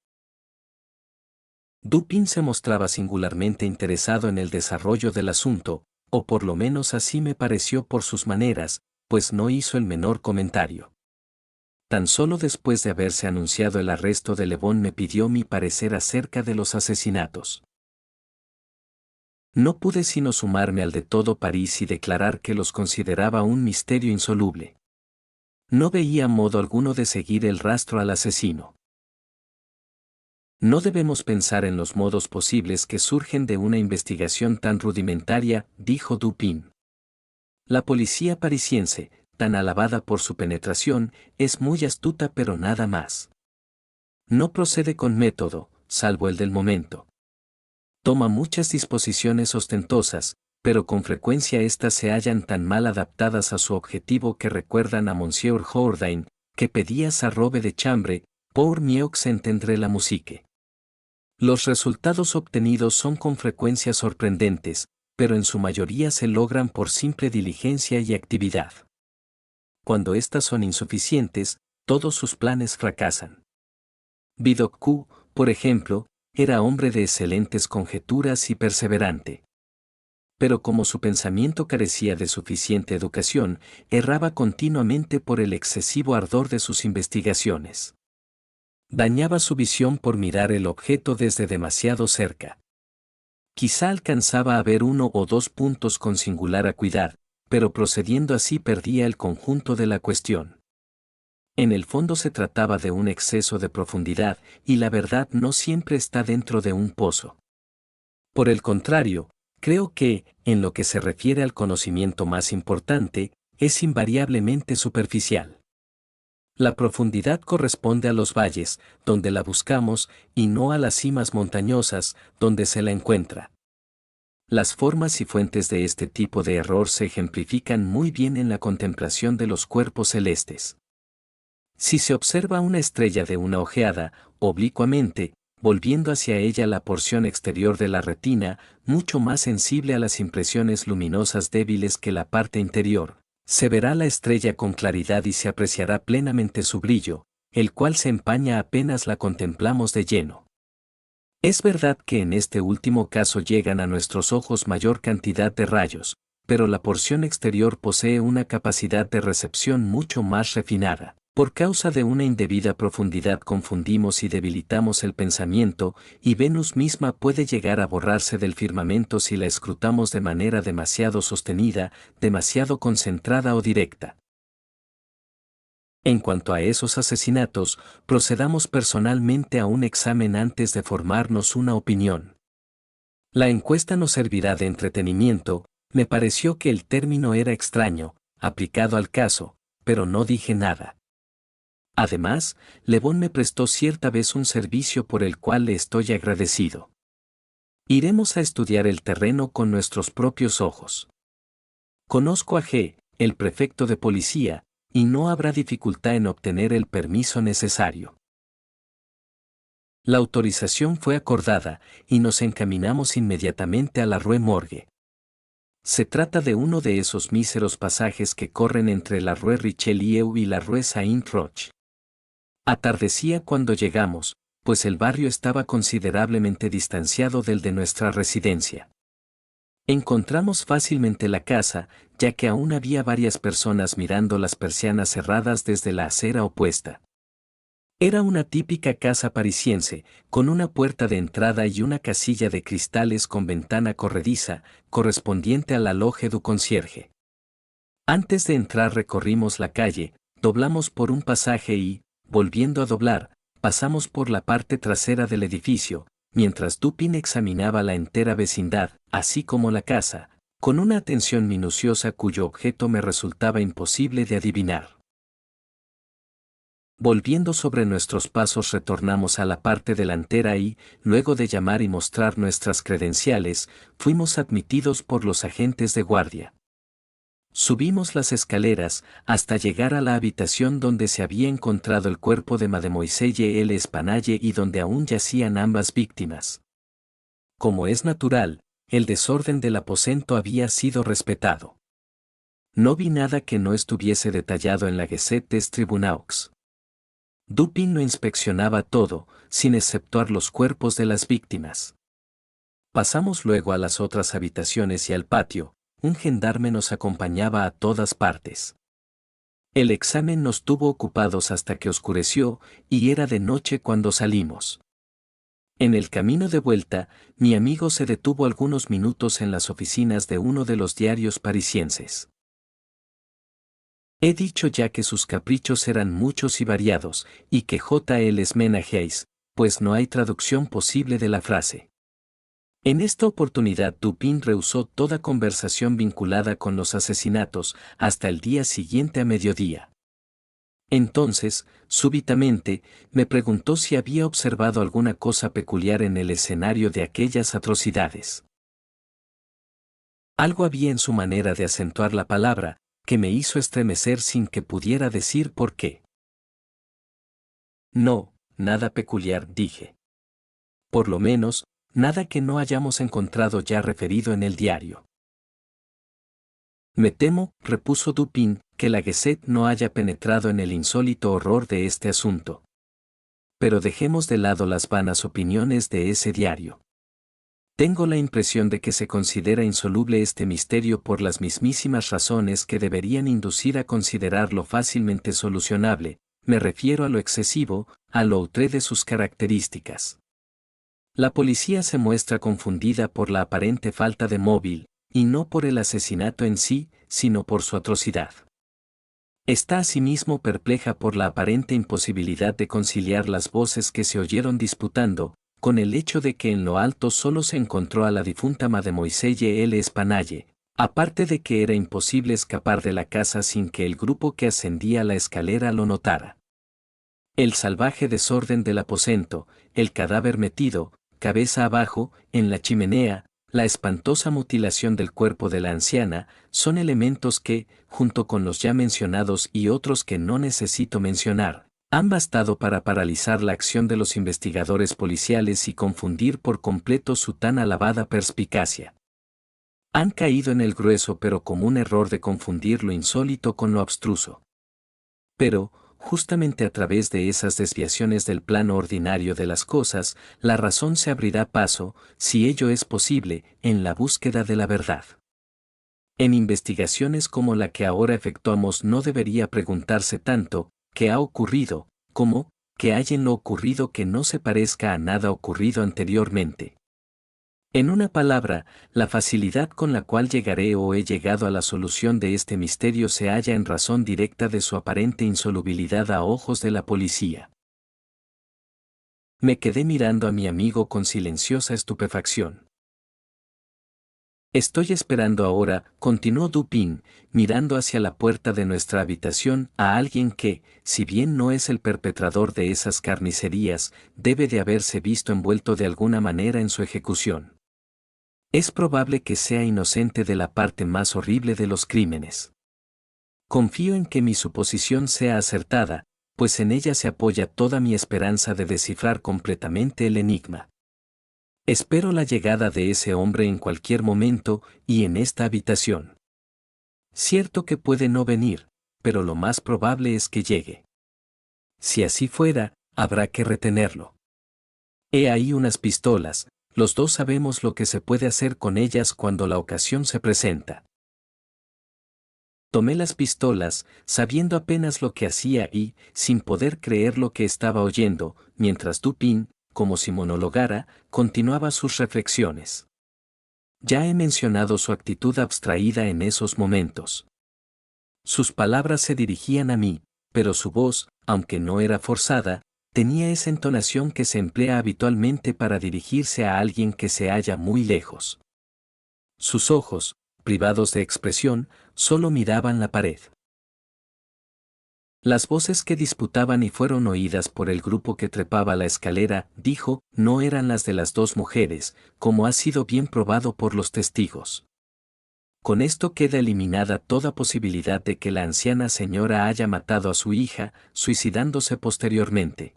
Dupin se mostraba singularmente interesado en el desarrollo del asunto, o por lo menos así me pareció por sus maneras, pues no hizo el menor comentario. Tan solo después de haberse anunciado el arresto de Le Bon me pidió mi parecer acerca de los asesinatos. No pude sino sumarme al de todo París y declarar que los consideraba un misterio insoluble. No veía modo alguno de seguir el rastro al asesino. No debemos pensar en los modos posibles que surgen de una investigación tan rudimentaria, dijo Dupin. La policía parisiense, tan alabada por su penetración, es muy astuta pero nada más. No procede con método, salvo el del momento. Toma muchas disposiciones ostentosas, pero con frecuencia éstas se hallan tan mal adaptadas a su objetivo que recuerdan a Monsieur Jourdain, que pedía sa robe de chambre, pour mieux s'entendre la musique. Los resultados obtenidos son con frecuencia sorprendentes, pero en su mayoría se logran por simple diligencia y actividad. Cuando éstas son insuficientes, todos sus planes fracasan. Vidocq, por ejemplo, era hombre de excelentes conjeturas y perseverante. Pero como su pensamiento carecía de suficiente educación, erraba continuamente por el excesivo ardor de sus investigaciones. Dañaba su visión por mirar el objeto desde demasiado cerca. Quizá alcanzaba a ver uno o dos puntos con singular acuidad, pero procediendo así perdía el conjunto de la cuestión. En el fondo se trataba de un exceso de profundidad, y la verdad no siempre está dentro de un pozo. Por el contrario, creo que, en lo que se refiere al conocimiento más importante, es invariablemente superficial. La profundidad corresponde a los valles, donde la buscamos, y no a las cimas montañosas, donde se la encuentra. Las formas y fuentes de este tipo de error se ejemplifican muy bien en la contemplación de los cuerpos celestes. Si se observa una estrella de una ojeada, oblicuamente, volviendo hacia ella la porción exterior de la retina, mucho más sensible a las impresiones luminosas débiles que la parte interior, se verá la estrella con claridad y se apreciará plenamente su brillo, el cual se empaña apenas la contemplamos de lleno. Es verdad que en este último caso llegan a nuestros ojos mayor cantidad de rayos, pero la porción exterior posee una capacidad de recepción mucho más refinada. Por causa de una indebida profundidad confundimos y debilitamos el pensamiento, y Venus misma puede llegar a borrarse del firmamento si la escrutamos de manera demasiado sostenida, demasiado concentrada o directa. En cuanto a esos asesinatos, procedamos personalmente a un examen antes de formarnos una opinión. La encuesta nos servirá de entretenimiento. Me pareció que el término era extraño, aplicado al caso, pero no dije nada. Además, Le Bon me prestó cierta vez un servicio por el cual le estoy agradecido. Iremos a estudiar el terreno con nuestros propios ojos. Conozco a G., el prefecto de policía, y no habrá dificultad en obtener el permiso necesario. La autorización fue acordada, y nos encaminamos inmediatamente a la Rue Morgue. Se trata de uno de esos míseros pasajes que corren entre la Rue Richelieu y la Rue Saint-Roch. Atardecía cuando llegamos, pues el barrio estaba considerablemente distanciado del de nuestra residencia. Encontramos fácilmente la casa, ya que aún había varias personas mirando las persianas cerradas desde la acera opuesta. Era una típica casa parisiense, con una puerta de entrada y una casilla de cristales con ventana corrediza, correspondiente a la loge du concierge. Antes de entrar recorrimos la calle, doblamos por un pasaje y, volviendo a doblar, pasamos por la parte trasera del edificio, mientras Dupin examinaba la entera vecindad, así como la casa, con una atención minuciosa cuyo objeto me resultaba imposible de adivinar. Volviendo sobre nuestros pasos retornamos a la parte delantera y, luego de llamar y mostrar nuestras credenciales, fuimos admitidos por los agentes de guardia. Subimos las escaleras hasta llegar a la habitación donde se había encontrado el cuerpo de Mademoiselle L. Espanaye y donde aún yacían ambas víctimas. Como es natural, el desorden del aposento había sido respetado. No vi nada que no estuviese detallado en la Gazette des Tribunaux. Dupin lo inspeccionaba todo, sin exceptuar los cuerpos de las víctimas. Pasamos luego a las otras habitaciones y al patio. Un gendarme nos acompañaba a todas partes. El examen nos tuvo ocupados hasta que oscureció, y era de noche cuando salimos. En el camino de vuelta, mi amigo se detuvo algunos minutos en las oficinas de uno de los diarios parisienses. He dicho ya que sus caprichos eran muchos y variados, y que J.L. Menageis, pues no hay traducción posible de la frase. En esta oportunidad Dupin rehusó toda conversación vinculada con los asesinatos hasta el día siguiente a mediodía. Entonces, súbitamente, me preguntó si había observado alguna cosa peculiar en el escenario de aquellas atrocidades. Algo había en su manera de acentuar la palabra, que me hizo estremecer sin que pudiera decir por qué. No, nada peculiar, dije. Por lo menos, nada que no hayamos encontrado ya referido en el diario. Me temo, repuso Dupin, que la Gazette no haya penetrado en el insólito horror de este asunto. Pero dejemos de lado las vanas opiniones de ese diario. Tengo la impresión de que se considera insoluble este misterio por las mismísimas razones que deberían inducir a considerarlo fácilmente solucionable, me refiero a lo excesivo, a lo outré de sus características. La policía se muestra confundida por la aparente falta de móvil, y no por el asesinato en sí, sino por su atrocidad. Está asimismo perpleja por la aparente imposibilidad de conciliar las voces que se oyeron disputando, con el hecho de que en lo alto solo se encontró a la difunta Mademoiselle L. Espanaye, aparte de que era imposible escapar de la casa sin que el grupo que ascendía la escalera lo notara. El salvaje desorden del aposento, el cadáver metido, cabeza abajo, en la chimenea, la espantosa mutilación del cuerpo de la anciana, son elementos que, junto con los ya mencionados y otros que no necesito mencionar, han bastado para paralizar la acción de los investigadores policiales y confundir por completo su tan alabada perspicacia. Han caído en el grueso pero común error de confundir lo insólito con lo abstruso. Pero, justamente a través de esas desviaciones del plano ordinario de las cosas, la razón se abrirá paso, si ello es posible, en la búsqueda de la verdad. En investigaciones como la que ahora efectuamos no debería preguntarse tanto, ¿qué ha ocurrido?, como, ¿qué hay en lo ocurrido que no se parezca a nada ocurrido anteriormente? En una palabra, la facilidad con la cual llegaré o he llegado a la solución de este misterio se halla en razón directa de su aparente insolubilidad a ojos de la policía. Me quedé mirando a mi amigo con silenciosa estupefacción. Estoy esperando ahora, continuó Dupin, mirando hacia la puerta de nuestra habitación, a alguien que, si bien no es el perpetrador de esas carnicerías, debe de haberse visto envuelto de alguna manera en su ejecución. Es probable que sea inocente de la parte más horrible de los crímenes. Confío en que mi suposición sea acertada, pues en ella se apoya toda mi esperanza de descifrar completamente el enigma. Espero la llegada de ese hombre en cualquier momento y en esta habitación. Cierto que puede no venir, pero lo más probable es que llegue. Si así fuera, habrá que retenerlo. He ahí unas pistolas, los dos sabemos lo que se puede hacer con ellas cuando la ocasión se presenta. Tomé las pistolas, sabiendo apenas lo que hacía y, sin poder creer lo que estaba oyendo, mientras Dupin, como si monologara, continuaba sus reflexiones. Ya he mencionado su actitud abstraída en esos momentos. Sus palabras se dirigían a mí, pero su voz, aunque no era forzada, tenía esa entonación que se emplea habitualmente para dirigirse a alguien que se halla muy lejos. Sus ojos, privados de expresión, solo miraban la pared. Las voces que disputaban y fueron oídas por el grupo que trepaba la escalera, dijo, no eran las de las dos mujeres, como ha sido bien probado por los testigos. Con esto queda eliminada toda posibilidad de que la anciana señora haya matado a su hija, suicidándose posteriormente.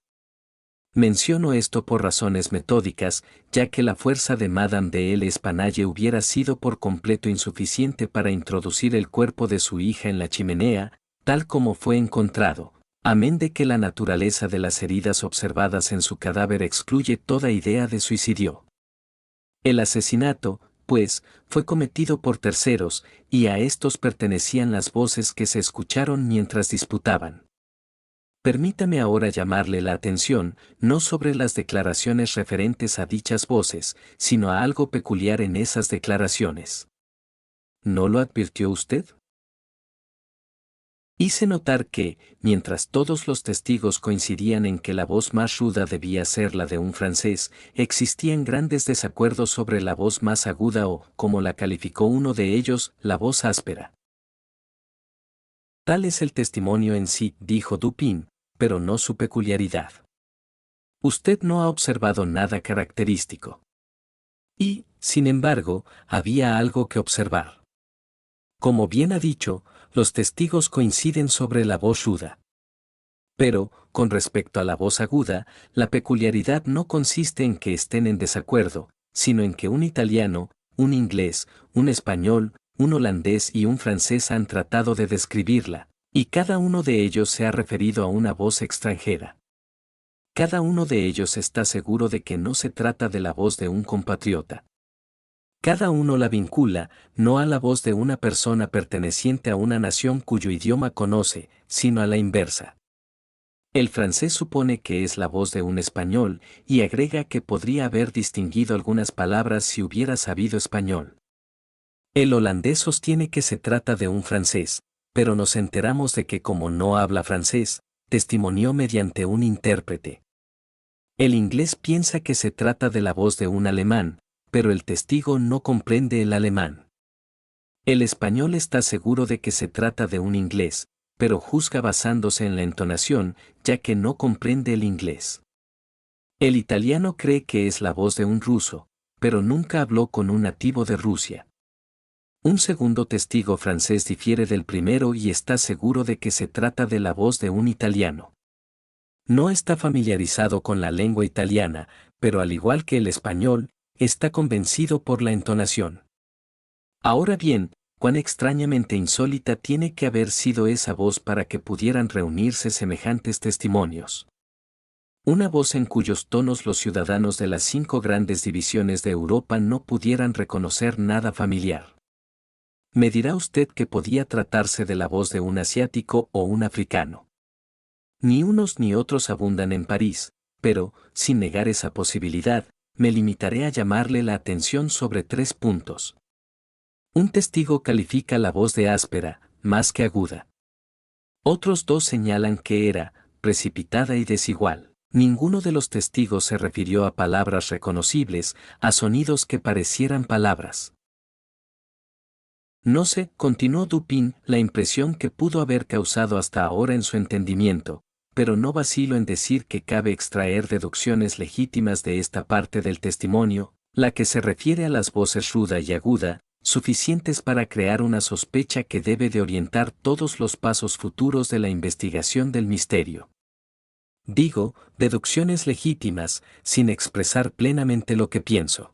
Menciono esto por razones metódicas, ya que la fuerza de Madame de L'Espanaye hubiera sido por completo insuficiente para introducir el cuerpo de su hija en la chimenea, tal como fue encontrado, amén de que la naturaleza de las heridas observadas en su cadáver excluye toda idea de suicidio. El asesinato, pues, fue cometido por terceros, y a estos pertenecían las voces que se escucharon mientras disputaban. Permítame ahora llamarle la atención, no sobre las declaraciones referentes a dichas voces, sino a algo peculiar en esas declaraciones. ¿No lo advirtió usted? Hice notar que, mientras todos los testigos coincidían en que la voz más ruda debía ser la de un francés, existían grandes desacuerdos sobre la voz más aguda o, como la calificó uno de ellos, la voz áspera. Tal es el testimonio en sí, dijo Dupin, pero no su peculiaridad. Usted no ha observado nada característico. Y, sin embargo, había algo que observar. Como bien ha dicho, los testigos coinciden sobre la voz ruda. Pero, con respecto a la voz aguda, la peculiaridad no consiste en que estén en desacuerdo, sino en que un italiano, un inglés, un español, un holandés y un francés han tratado de describirla, y cada uno de ellos se ha referido a una voz extranjera. Cada uno de ellos está seguro de que no se trata de la voz de un compatriota. Cada uno la vincula, no a la voz de una persona perteneciente a una nación cuyo idioma conoce, sino a la inversa. El francés supone que es la voz de un español, y agrega que podría haber distinguido algunas palabras si hubiera sabido español. El holandés sostiene que se trata de un francés, pero nos enteramos de que como no habla francés, testimonió mediante un intérprete. El inglés piensa que se trata de la voz de un alemán, pero el testigo no comprende el alemán. El español está seguro de que se trata de un inglés, pero juzga basándose en la entonación, ya que no comprende el inglés. El italiano cree que es la voz de un ruso, pero nunca habló con un nativo de Rusia. Un segundo testigo francés difiere del primero y está seguro de que se trata de la voz de un italiano. No está familiarizado con la lengua italiana, pero al igual que el español, está convencido por la entonación. Ahora bien, cuán extrañamente insólita tiene que haber sido esa voz para que pudieran reunirse semejantes testimonios. Una voz en cuyos tonos los ciudadanos de las 5 grandes divisiones de Europa no pudieran reconocer nada familiar. Me dirá usted que podía tratarse de la voz de un asiático o un africano. Ni unos ni otros abundan en París, pero, sin negar esa posibilidad, me limitaré a llamarle la atención sobre 3 puntos. Un testigo califica la voz de áspera, más que aguda. Otros 2 señalan que era precipitada y desigual. Ninguno de los testigos se refirió a palabras reconocibles, a sonidos que parecieran palabras. No sé, continuó Dupin, la impresión que pudo haber causado hasta ahora en su entendimiento, pero no vacilo en decir que cabe extraer deducciones legítimas de esta parte del testimonio, la que se refiere a las voces ruda y aguda, suficientes para crear una sospecha que debe de orientar todos los pasos futuros de la investigación del misterio. Digo, deducciones legítimas, sin expresar plenamente lo que pienso.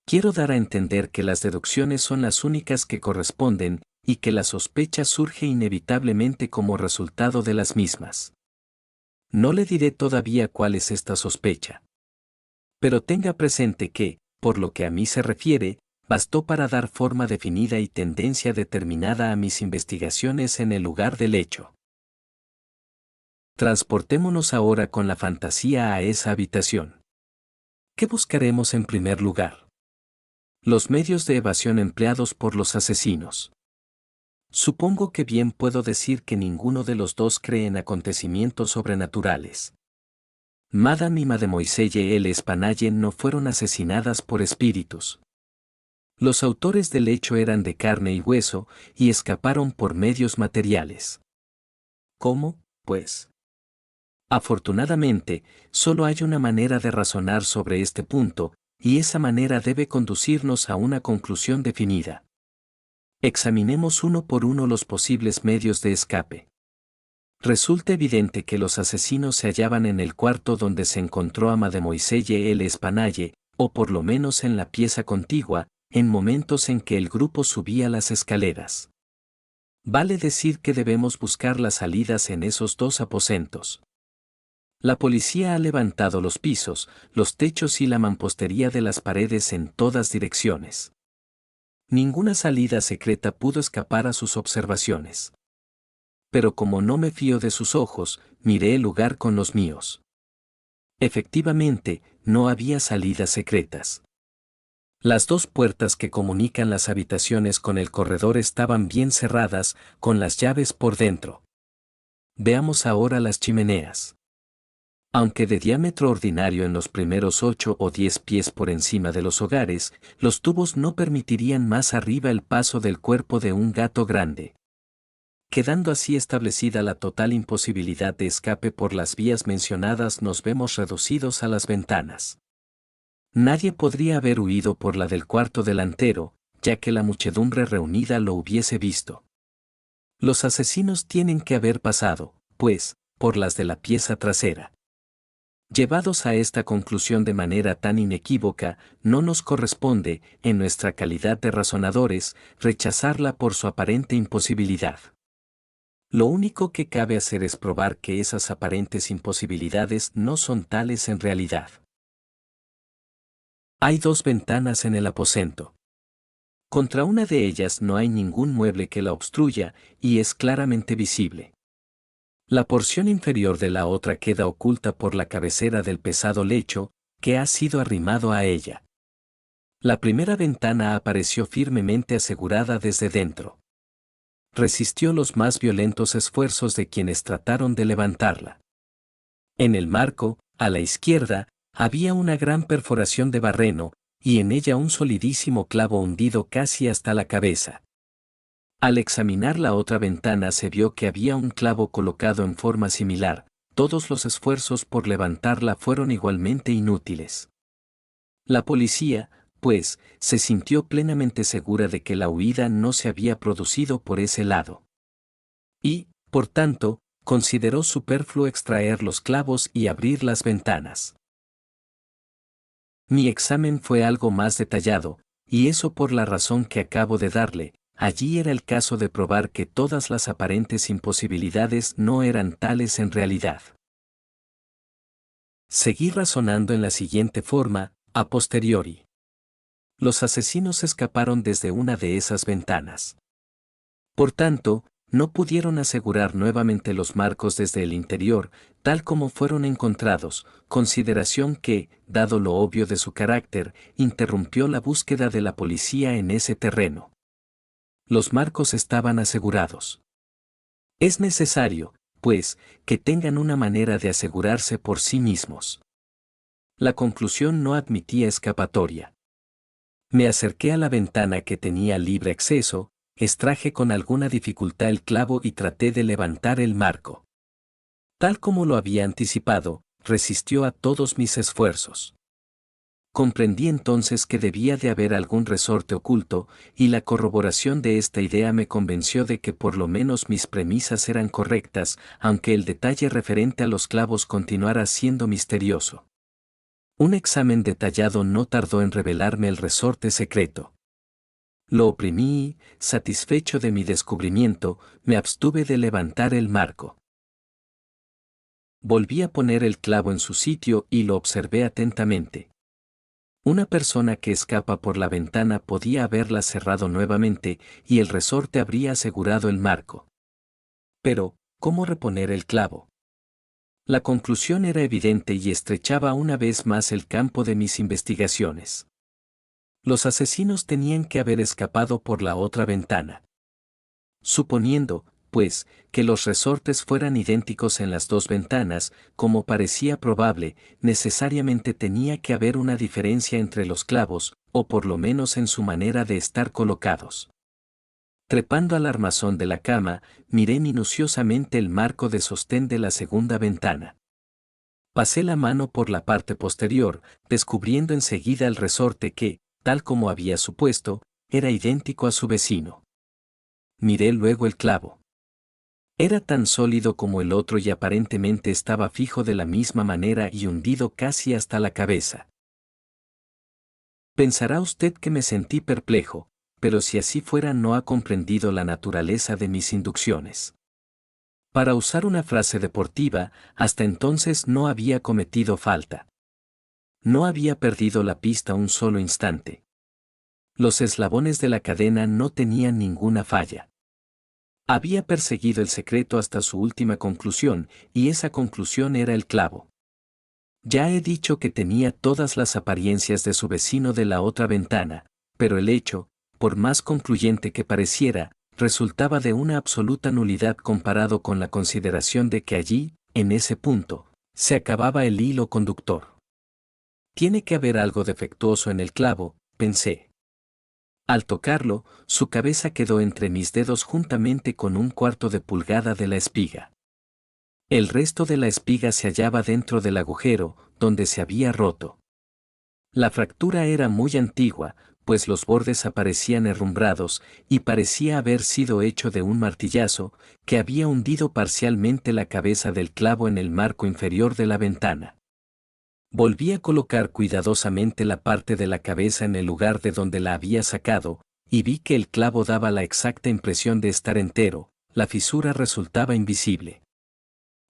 Quiero dar a entender que las deducciones son las únicas que corresponden, y que la sospecha surge inevitablemente como resultado de las mismas. No le diré todavía cuál es esta sospecha. Pero tenga presente que, por lo que a mí se refiere, bastó para dar forma definida y tendencia determinada a mis investigaciones en el lugar del hecho. Transportémonos ahora con la fantasía a esa habitación. ¿Qué buscaremos en primer lugar? Los medios de evasión empleados por los asesinos. Supongo que bien puedo decir que ninguno de los dos cree en acontecimientos sobrenaturales. Madame y Mademoiselle L'Espanaye no fueron asesinadas por espíritus. Los autores del hecho eran de carne y hueso y escaparon por medios materiales. ¿Cómo, pues? Afortunadamente, solo hay una manera de razonar sobre este punto, y esa manera debe conducirnos a una conclusión definida. Examinemos uno por uno los posibles medios de escape. Resulta evidente que los asesinos se hallaban en el cuarto donde se encontró a Mademoiselle L'Espanaye, o por lo menos en la pieza contigua, en momentos en que el grupo subía las escaleras. Vale decir que debemos buscar las salidas en esos dos aposentos. La policía ha levantado los pisos, los techos y la mampostería de las paredes en todas direcciones. Ninguna salida secreta pudo escapar a sus observaciones. Pero como no me fío de sus ojos, miré el lugar con los míos. Efectivamente, no había salidas secretas. Las dos puertas que comunican las habitaciones con el corredor estaban bien cerradas, con las llaves por dentro. Veamos ahora las chimeneas. Aunque de diámetro ordinario en los primeros 8 o 10 pies por encima de los hogares, los tubos no permitirían más arriba el paso del cuerpo de un gato grande. Quedando así establecida la total imposibilidad de escape por las vías mencionadas, nos vemos reducidos a las ventanas. Nadie podría haber huido por la del cuarto delantero, ya que la muchedumbre reunida lo hubiese visto. Los asesinos tienen que haber pasado, pues, por las de la pieza trasera. Llevados a esta conclusión de manera tan inequívoca, no nos corresponde, en nuestra calidad de razonadores, rechazarla por su aparente imposibilidad. Lo único que cabe hacer es probar que esas aparentes imposibilidades no son tales en realidad. Hay dos ventanas en el aposento. Contra una de ellas no hay ningún mueble que la obstruya, y es claramente visible. La porción inferior de la otra queda oculta por la cabecera del pesado lecho, que ha sido arrimado a ella. La primera ventana apareció firmemente asegurada desde dentro. Resistió los más violentos esfuerzos de quienes trataron de levantarla. En el marco, a la izquierda, había una gran perforación de barreno, y en ella un solidísimo clavo hundido casi hasta la cabeza. Al examinar la otra ventana se vio que había un clavo colocado en forma similar. Todos los esfuerzos por levantarla fueron igualmente inútiles. La policía, pues, se sintió plenamente segura de que la huida no se había producido por ese lado. Y, por tanto, consideró superfluo extraer los clavos y abrir las ventanas. Mi examen fue algo más detallado, y eso por la razón que acabo de darle. Allí era el caso de probar que todas las aparentes imposibilidades no eran tales en realidad. Seguí razonando en la siguiente forma, a posteriori. Los asesinos escaparon desde una de esas ventanas. Por tanto, no pudieron asegurar nuevamente los marcos desde el interior, tal como fueron encontrados, consideración que, dado lo obvio de su carácter, interrumpió la búsqueda de la policía en ese terreno. Los marcos estaban asegurados. Es necesario, pues, que tengan una manera de asegurarse por sí mismos. La conclusión no admitía escapatoria. Me acerqué a la ventana que tenía libre acceso, extraje con alguna dificultad el clavo y traté de levantar el marco. Tal como lo había anticipado, resistió a todos mis esfuerzos. Comprendí entonces que debía de haber algún resorte oculto, y la corroboración de esta idea me convenció de que por lo menos mis premisas eran correctas, aunque el detalle referente a los clavos continuara siendo misterioso. Un examen detallado no tardó en revelarme el resorte secreto. Lo oprimí y, satisfecho de mi descubrimiento, me abstuve de levantar el marco. Volví a poner el clavo en su sitio y lo observé atentamente. Una persona que escapa por la ventana podía haberla cerrado nuevamente y el resorte habría asegurado el marco. Pero, ¿cómo reponer el clavo? La conclusión era evidente y estrechaba una vez más el campo de mis investigaciones. Los asesinos tenían que haber escapado por la otra ventana. Suponiendo, pues, que los resortes fueran idénticos en las dos ventanas, como parecía probable, necesariamente tenía que haber una diferencia entre los clavos, o por lo menos en su manera de estar colocados. Trepando al armazón de la cama, miré minuciosamente el marco de sostén de la segunda ventana. Pasé la mano por la parte posterior, descubriendo enseguida el resorte que, tal como había supuesto, era idéntico a su vecino. Miré luego el clavo. Era tan sólido como el otro y aparentemente estaba fijo de la misma manera y hundido casi hasta la cabeza. Pensará usted que me sentí perplejo, pero si así fuera no ha comprendido la naturaleza de mis inducciones. Para usar una frase deportiva, hasta entonces no había cometido falta. No había perdido la pista un solo instante. Los eslabones de la cadena no tenían ninguna falla. Había perseguido el secreto hasta su última conclusión, y esa conclusión era el clavo. Ya he dicho que tenía todas las apariencias de su vecino de la otra ventana, pero el hecho, por más concluyente que pareciera, resultaba de una absoluta nulidad comparado con la consideración de que allí, en ese punto, se acababa el hilo conductor. Tiene que haber algo defectuoso en el clavo, pensé. Al tocarlo, su cabeza quedó entre mis dedos juntamente con un cuarto de pulgada de la espiga. El resto de la espiga se hallaba dentro del agujero, donde se había roto. La fractura era muy antigua, pues los bordes aparecían herrumbrados, y parecía haber sido hecho de un martillazo, que había hundido parcialmente la cabeza del clavo en el marco inferior de la ventana. Volví a colocar cuidadosamente la parte de la cabeza en el lugar de donde la había sacado, y vi que el clavo daba la exacta impresión de estar entero, la fisura resultaba invisible.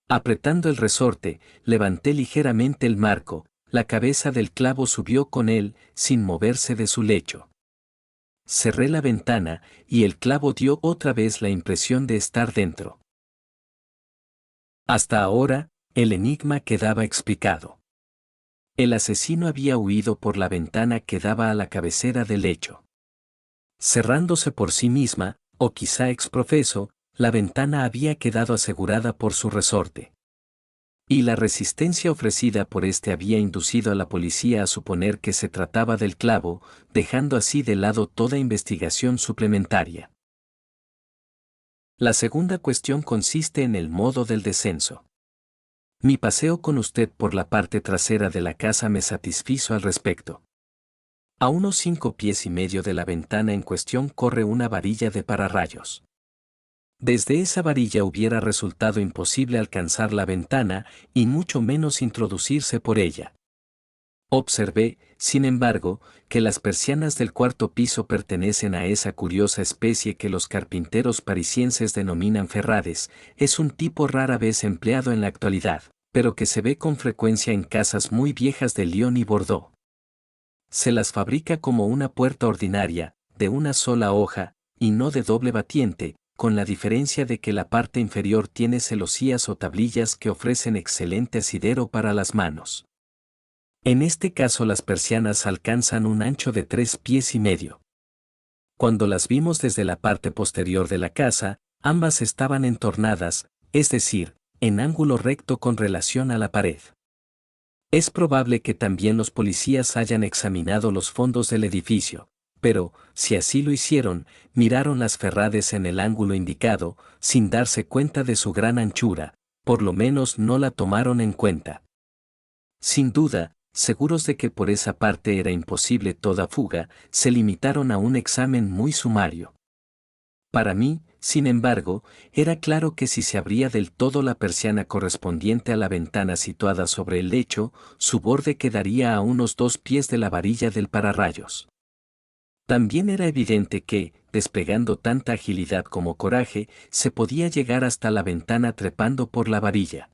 Apretando el resorte, levanté ligeramente el marco, la cabeza del clavo subió con él, sin moverse de su lecho. Cerré la ventana, y el clavo dio otra vez la impresión de estar dentro. Hasta ahora, el enigma quedaba explicado. El asesino había huido por la ventana que daba a la cabecera del lecho. Cerrándose por sí misma, o quizá exprofeso, la ventana había quedado asegurada por su resorte. Y la resistencia ofrecida por este había inducido a la policía a suponer que se trataba del clavo, dejando así de lado toda investigación suplementaria. La segunda cuestión consiste en el modo del descenso. Mi paseo con usted por la parte trasera de la casa me satisfizo al respecto. A unos 5 pies y medio de la ventana en cuestión corre una varilla de pararrayos. Desde esa varilla hubiera resultado imposible alcanzar la ventana y mucho menos introducirse por ella. Observé, sin embargo, que las persianas del cuarto piso pertenecen a esa curiosa especie que los carpinteros parisienses denominan ferrades, es un tipo rara vez empleado en la actualidad, pero que se ve con frecuencia en casas muy viejas de Lyon y Bordeaux. Se las fabrica como una puerta ordinaria, de una sola hoja, y no de doble batiente, con la diferencia de que la parte inferior tiene celosías o tablillas que ofrecen excelente asidero para las manos. En este caso las persianas alcanzan un ancho de 3 pies y medio. Cuando las vimos desde la parte posterior de la casa, ambas estaban entornadas, es decir, en ángulo recto con relación a la pared. Es probable que también los policías hayan examinado los fondos del edificio, pero, si así lo hicieron, miraron las ferrades en el ángulo indicado, sin darse cuenta de su gran anchura, por lo menos no la tomaron en cuenta. Sin duda, seguros de que por esa parte era imposible toda fuga, se limitaron a un examen muy sumario. Para mí, sin embargo, era claro que si se abría del todo la persiana correspondiente a la ventana situada sobre el lecho, su borde quedaría a unos 2 pies de la varilla del pararrayos. También era evidente que, desplegando tanta agilidad como coraje, se podía llegar hasta la ventana trepando por la varilla.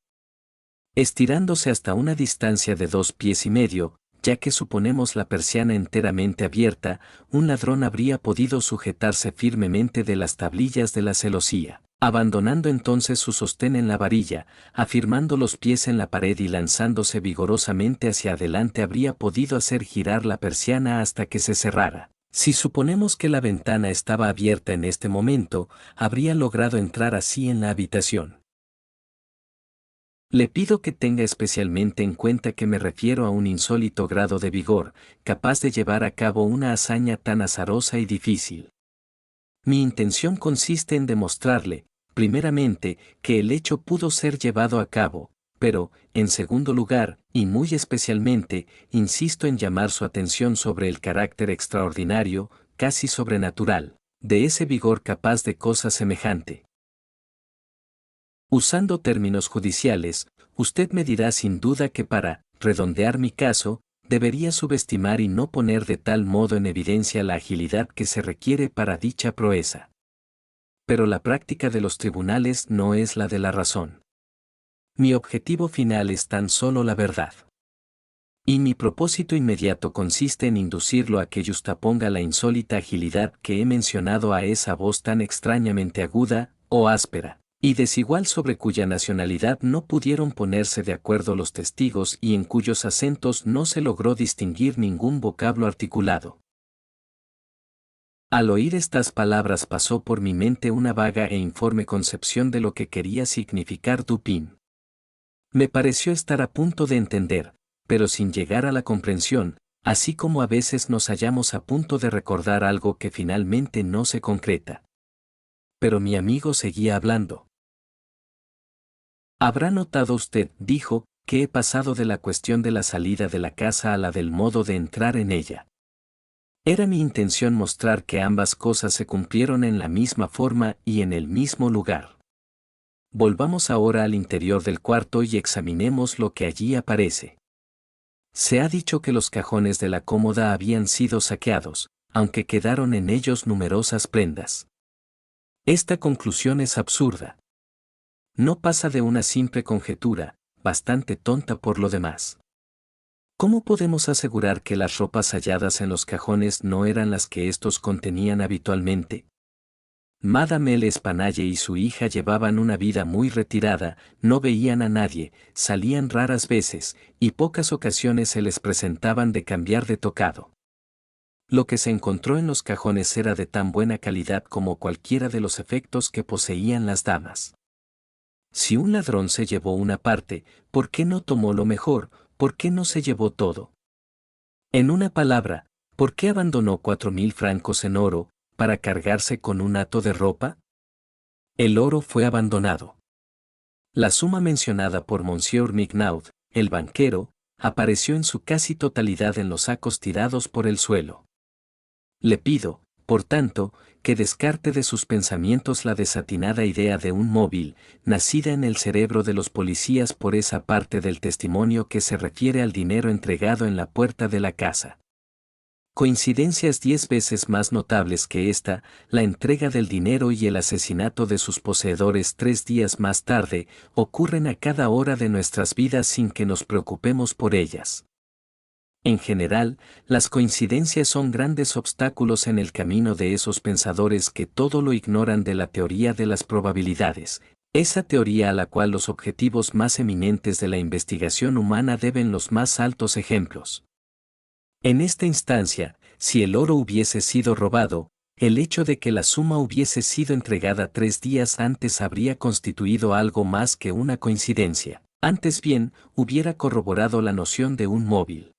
Estirándose hasta una distancia de 2 pies y medio, ya que suponemos la persiana enteramente abierta, un ladrón habría podido sujetarse firmemente de las tablillas de la celosía, abandonando entonces su sostén en la varilla, afirmando los pies en la pared y lanzándose vigorosamente hacia adelante habría podido hacer girar la persiana hasta que se cerrara, Si suponemos que la ventana estaba abierta en este momento, habría logrado entrar así en la habitación. Le pido que tenga especialmente en cuenta que me refiero a un insólito grado de vigor, capaz de llevar a cabo una hazaña tan azarosa y difícil. Mi intención consiste en demostrarle, primeramente, que el hecho pudo ser llevado a cabo, pero, en segundo lugar, y muy especialmente, insisto en llamar su atención sobre el carácter extraordinario, casi sobrenatural, de ese vigor capaz de cosa semejante. Usando términos judiciales, usted me dirá sin duda que para redondear mi caso, debería subestimar y no poner de tal modo en evidencia la agilidad que se requiere para dicha proeza. Pero la práctica de los tribunales no es la de la razón. Mi objetivo final es tan solo la verdad. Y mi propósito inmediato consiste en inducirlo a que justaponga la insólita agilidad que he mencionado a esa voz tan extrañamente aguda, o áspera, y desigual sobre cuya nacionalidad no pudieron ponerse de acuerdo los testigos y en cuyos acentos no se logró distinguir ningún vocablo articulado. Al oír estas palabras pasó por mi mente una vaga e informe concepción de lo que quería significar Dupin. Me pareció estar a punto de entender, pero sin llegar a la comprensión, así como a veces nos hallamos a punto de recordar algo que finalmente no se concreta. Pero mi amigo seguía hablando. Habrá notado usted, dijo, que he pasado de la cuestión de la salida de la casa a la del modo de entrar en ella. Era mi intención mostrar que ambas cosas se cumplieron en la misma forma y en el mismo lugar. Volvamos ahora al interior del cuarto y examinemos lo que allí aparece. Se ha dicho que los cajones de la cómoda habían sido saqueados, aunque quedaron en ellos numerosas prendas. Esta conclusión es absurda. No pasa de una simple conjetura, bastante tonta por lo demás. ¿Cómo podemos asegurar que las ropas halladas en los cajones no eran las que éstos contenían habitualmente? Madame L'Espanaye y su hija llevaban una vida muy retirada, no veían a nadie, salían raras veces, y pocas ocasiones se les presentaban de cambiar de tocado. Lo que se encontró en los cajones era de tan buena calidad como cualquiera de los efectos que poseían las damas. Si un ladrón se llevó una parte, ¿por qué no tomó lo mejor? ¿Por qué no se llevó todo? En una palabra, ¿por qué abandonó 4.000 francos en oro, para cargarse con un hato de ropa? El oro fue abandonado. La suma mencionada por Monsieur Mignaud, el banquero, apareció en su casi totalidad en los sacos tirados por el suelo. Le pido, por tanto, que descarte de sus pensamientos la desatinada idea de un móvil, nacida en el cerebro de los policías por esa parte del testimonio que se refiere al dinero entregado en la puerta de la casa. Coincidencias 10 veces más notables que esta, la entrega del dinero y el asesinato de sus poseedores 3 días más tarde, ocurren a cada hora de nuestras vidas sin que nos preocupemos por ellas. En general, las coincidencias son grandes obstáculos en el camino de esos pensadores que todo lo ignoran de la teoría de las probabilidades, esa teoría a la cual los objetivos más eminentes de la investigación humana deben los más altos ejemplos. En esta instancia, si el oro hubiese sido robado, el hecho de que la suma hubiese sido entregada 3 días antes habría constituido algo más que una coincidencia, antes bien, hubiera corroborado la noción de un móvil.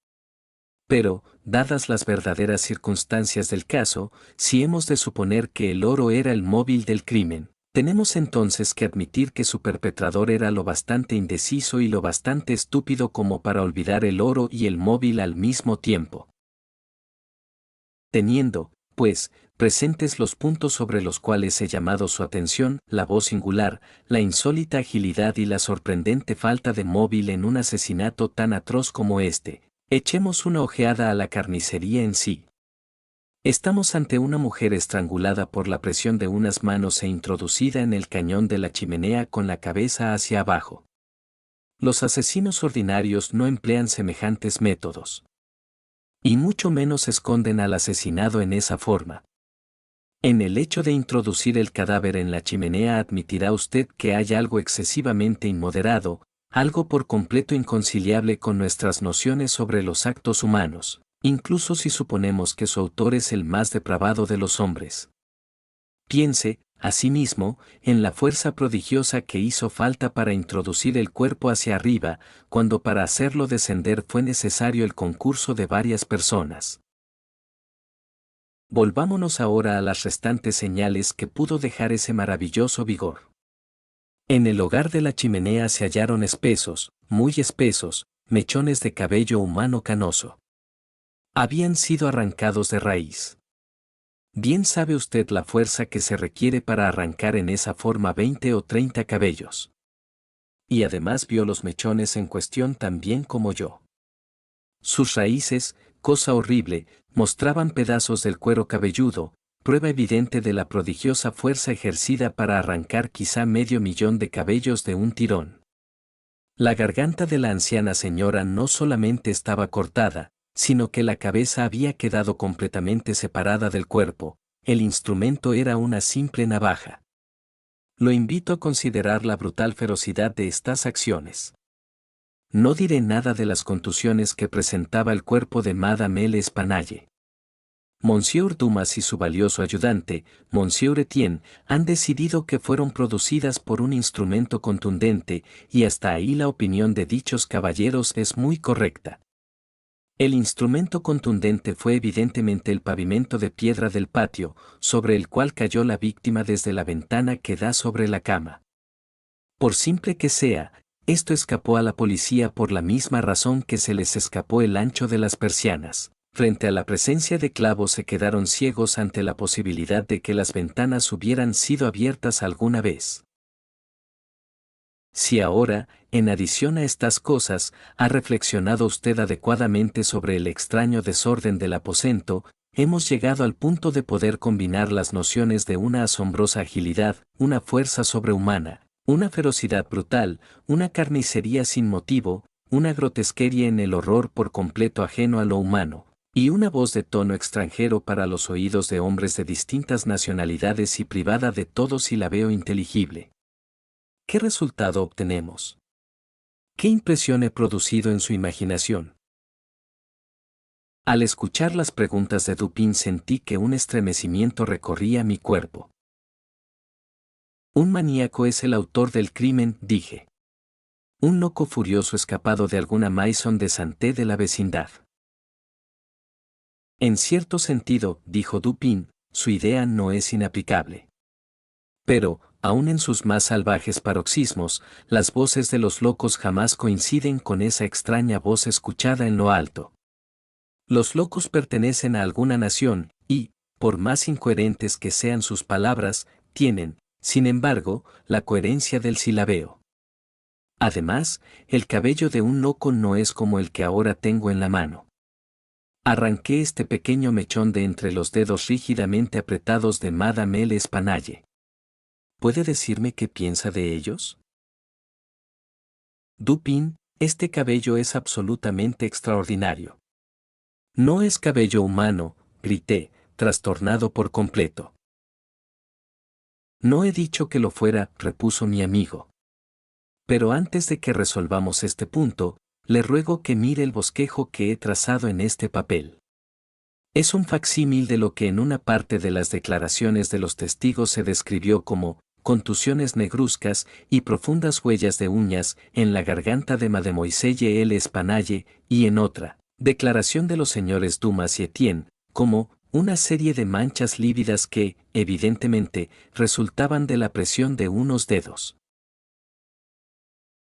Pero, dadas las verdaderas circunstancias del caso, si hemos de suponer que el oro era el móvil del crimen, tenemos entonces que admitir que su perpetrador era lo bastante indeciso y lo bastante estúpido como para olvidar el oro y el móvil al mismo tiempo. Teniendo, pues, presentes los puntos sobre los cuales he llamado su atención, la voz singular, la insólita agilidad y la sorprendente falta de móvil en un asesinato tan atroz como este, echemos una ojeada a la carnicería en sí. Estamos ante una mujer estrangulada por la presión de unas manos e introducida en el cañón de la chimenea con la cabeza hacia abajo. Los asesinos ordinarios no emplean semejantes métodos. Y mucho menos esconden al asesinado en esa forma. En el hecho de introducir el cadáver en la chimenea admitirá usted que hay algo excesivamente inmoderado, algo por completo inconciliable con nuestras nociones sobre los actos humanos, incluso si suponemos que su autor es el más depravado de los hombres. Piense, asimismo, en la fuerza prodigiosa que hizo falta para introducir el cuerpo hacia arriba, cuando para hacerlo descender fue necesario el concurso de varias personas. Volvámonos ahora a las restantes señales que pudo dejar ese maravilloso vigor. En el hogar de la chimenea se hallaron espesos, muy espesos, mechones de cabello humano canoso. Habían sido arrancados de raíz. Bien sabe usted la fuerza que se requiere para arrancar en esa forma 20 o 30 cabellos. Y además vio los mechones en cuestión tan bien como yo. Sus raíces, cosa horrible, mostraban pedazos del cuero cabelludo, prueba evidente de la prodigiosa fuerza ejercida para arrancar quizá 500,000 de cabellos de un tirón. La garganta de la anciana señora no solamente estaba cortada, sino que la cabeza había quedado completamente separada del cuerpo. El instrumento era una simple navaja. Lo invito a considerar la brutal ferocidad de estas acciones. No diré nada de las contusiones que presentaba el cuerpo de Madame L'Espanaye. Monsieur Dumas y su valioso ayudante, Monsieur Etienne, han decidido que fueron producidas por un instrumento contundente, y hasta ahí la opinión de dichos caballeros es muy correcta. El instrumento contundente fue evidentemente el pavimento de piedra del patio, sobre el cual cayó la víctima desde la ventana que da sobre la cama. Por simple que sea, esto escapó a la policía por la misma razón que se les escapó el ancho de las persianas. Frente a la presencia de clavos se quedaron ciegos ante la posibilidad de que las ventanas hubieran sido abiertas alguna vez. Si ahora, en adición a estas cosas, ha reflexionado usted adecuadamente sobre el extraño desorden del aposento, hemos llegado al punto de poder combinar las nociones de una asombrosa agilidad, una fuerza sobrehumana, una ferocidad brutal, una carnicería sin motivo, una grotesquería en el horror por completo ajeno a lo humano, y una voz de tono extranjero para los oídos de hombres de distintas nacionalidades y privada de todo silabeo inteligible. ¿Qué resultado obtenemos? ¿Qué impresión he producido en su imaginación? Al escuchar las preguntas de Dupin sentí que un estremecimiento recorría mi cuerpo. Un maníaco es el autor del crimen, dije. Un loco furioso escapado de alguna maison de santé de la vecindad. En cierto sentido, dijo Dupin, su idea no es inaplicable. Pero, aun en sus más salvajes paroxismos, las voces de los locos jamás coinciden con esa extraña voz escuchada en lo alto. Los locos pertenecen a alguna nación, y, por más incoherentes que sean sus palabras, tienen, sin embargo, la coherencia del silabeo. Además, el cabello de un loco no es como el que ahora tengo en la mano. Arranqué este pequeño mechón de entre los dedos rígidamente apretados de Madame L'Espanaye. ¿Puede decirme qué piensa de ellos? Dupin, este cabello es absolutamente extraordinario. No es cabello humano, grité, trastornado por completo. No he dicho que lo fuera, repuso mi amigo. Pero antes de que resolvamos este punto, le ruego que mire el bosquejo que he trazado en este papel. Es un facsímil de lo que en una parte de las declaraciones de los testigos se describió como contusiones negruzcas y profundas huellas de uñas en la garganta de Mademoiselle L'Espanaye, y en otra, declaración de los señores Dumas y Etienne, como una serie de manchas lívidas que, evidentemente, resultaban de la presión de unos dedos.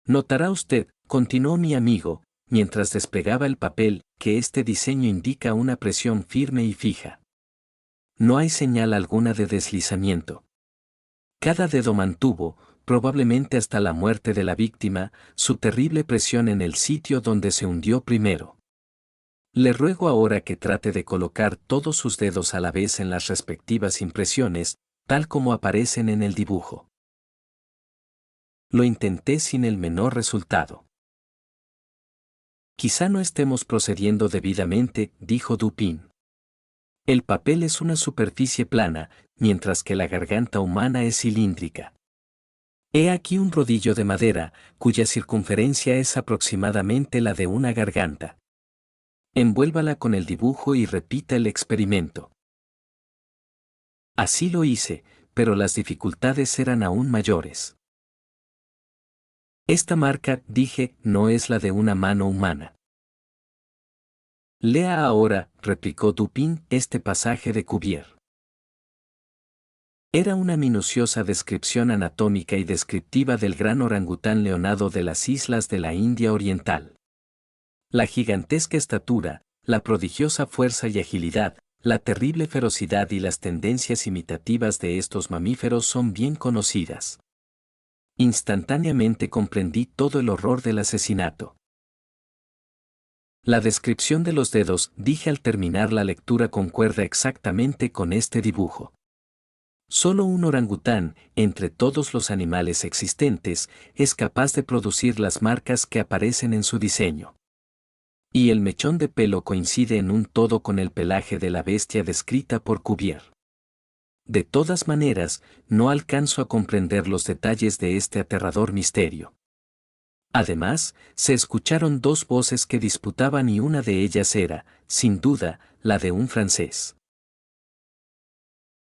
Notará usted, continuó mi amigo, mientras desplegaba el papel, que este diseño indica una presión firme y fija. No hay señal alguna de deslizamiento. Cada dedo mantuvo, probablemente hasta la muerte de la víctima, su terrible presión en el sitio donde se hundió primero. Le ruego ahora que trate de colocar todos sus dedos a la vez en las respectivas impresiones, tal como aparecen en el dibujo. Lo intenté sin el menor resultado. Quizá no estemos procediendo debidamente, dijo Dupin. El papel es una superficie plana, mientras que la garganta humana es cilíndrica. He aquí un rodillo de madera, cuya circunferencia es aproximadamente la de una garganta. Envuélvala con el dibujo y repita el experimento. Así lo hice, pero las dificultades eran aún mayores. Esta marca, dije, no es la de una mano humana. Lea ahora, replicó Dupin, este pasaje de Cuvier. Era una minuciosa descripción anatómica y descriptiva del gran orangután leonado de las islas de la India Oriental. La gigantesca estatura, la prodigiosa fuerza y agilidad, la terrible ferocidad y las tendencias imitativas de estos mamíferos son bien conocidas. Instantáneamente comprendí todo el horror del asesinato. La descripción de los dedos, dije al terminar la lectura, concuerda exactamente con este dibujo. Solo un orangután, entre todos los animales existentes, es capaz de producir las marcas que aparecen en su diseño. Y el mechón de pelo coincide en un todo con el pelaje de la bestia descrita por Cuvier. De todas maneras, no alcanzo a comprender los detalles de este aterrador misterio. Además, se escucharon dos voces que disputaban y una de ellas era, sin duda, la de un francés.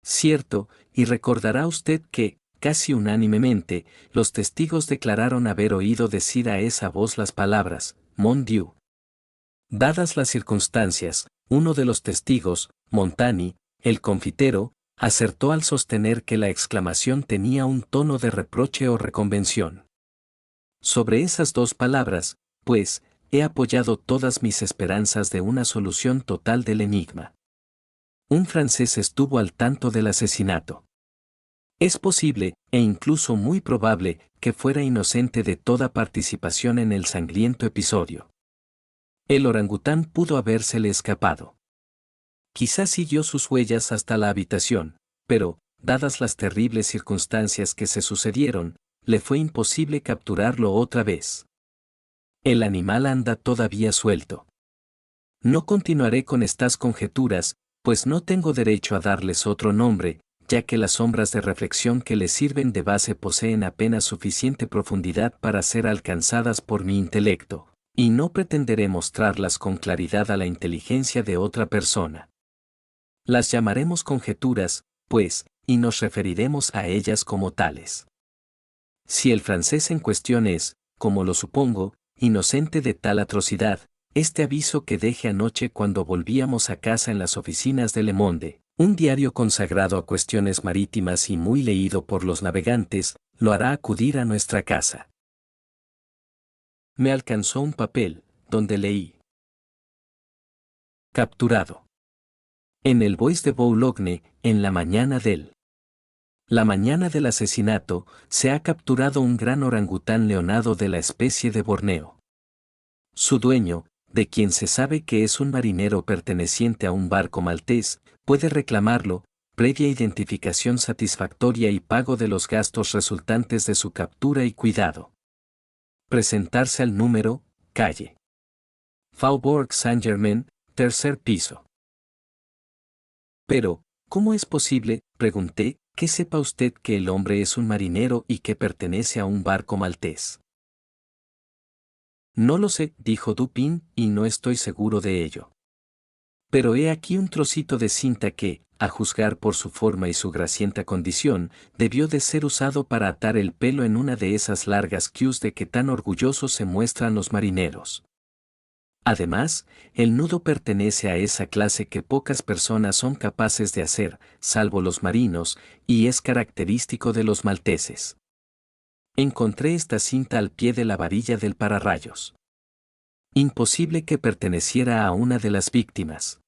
Cierto, y recordará usted que, casi unánimemente, los testigos declararon haber oído decir a esa voz las palabras, Mon Dieu. Dadas las circunstancias, uno de los testigos, Montani, el confitero, acertó al sostener que la exclamación tenía un tono de reproche o reconvención. Sobre esas dos palabras, pues, he apoyado todas mis esperanzas de una solución total del enigma. Un francés estuvo al tanto del asesinato. Es posible, e incluso muy probable, que fuera inocente de toda participación en el sangriento episodio. El orangután pudo habérsele escapado. Quizás siguió sus huellas hasta la habitación, pero, dadas las terribles circunstancias que se sucedieron, le fue imposible capturarlo otra vez. El animal anda todavía suelto. No continuaré con estas conjeturas, pues no tengo derecho a darles otro nombre, ya que las sombras de reflexión que les sirven de base poseen apenas suficiente profundidad para ser alcanzadas por mi intelecto, y no pretenderé mostrarlas con claridad a la inteligencia de otra persona. Las llamaremos conjeturas, pues, y nos referiremos a ellas como tales. Si el francés en cuestión es, como lo supongo, inocente de tal atrocidad, este aviso que dejé anoche cuando volvíamos a casa en las oficinas de Le Monde, un diario consagrado a cuestiones marítimas y muy leído por los navegantes, lo hará acudir a nuestra casa. Me alcanzó un papel, donde leí: capturado. En el Bois de Boulogne, en la mañana del asesinato, se ha capturado un gran orangután leonado de la especie de Borneo. Su dueño, de quien se sabe que es un marinero perteneciente a un barco maltés, puede reclamarlo, previa identificación satisfactoria y pago de los gastos resultantes de su captura y cuidado. Presentarse al número, calle Faubourg Saint-Germain, tercer piso. Pero, ¿cómo es posible, pregunté, que sepa usted que el hombre es un marinero y que pertenece a un barco maltés? No lo sé, dijo Dupin, y no estoy seguro de ello. Pero he aquí un trocito de cinta que, a juzgar por su forma y su gracienta condición, debió de ser usado para atar el pelo en una de esas largas queues de que tan orgullosos se muestran los marineros. Además, el nudo pertenece a esa clase que pocas personas son capaces de hacer, salvo los marinos, y es característico de los malteses. Encontré esta cinta al pie de la varilla del pararrayos. Imposible que perteneciera a una de las víctimas.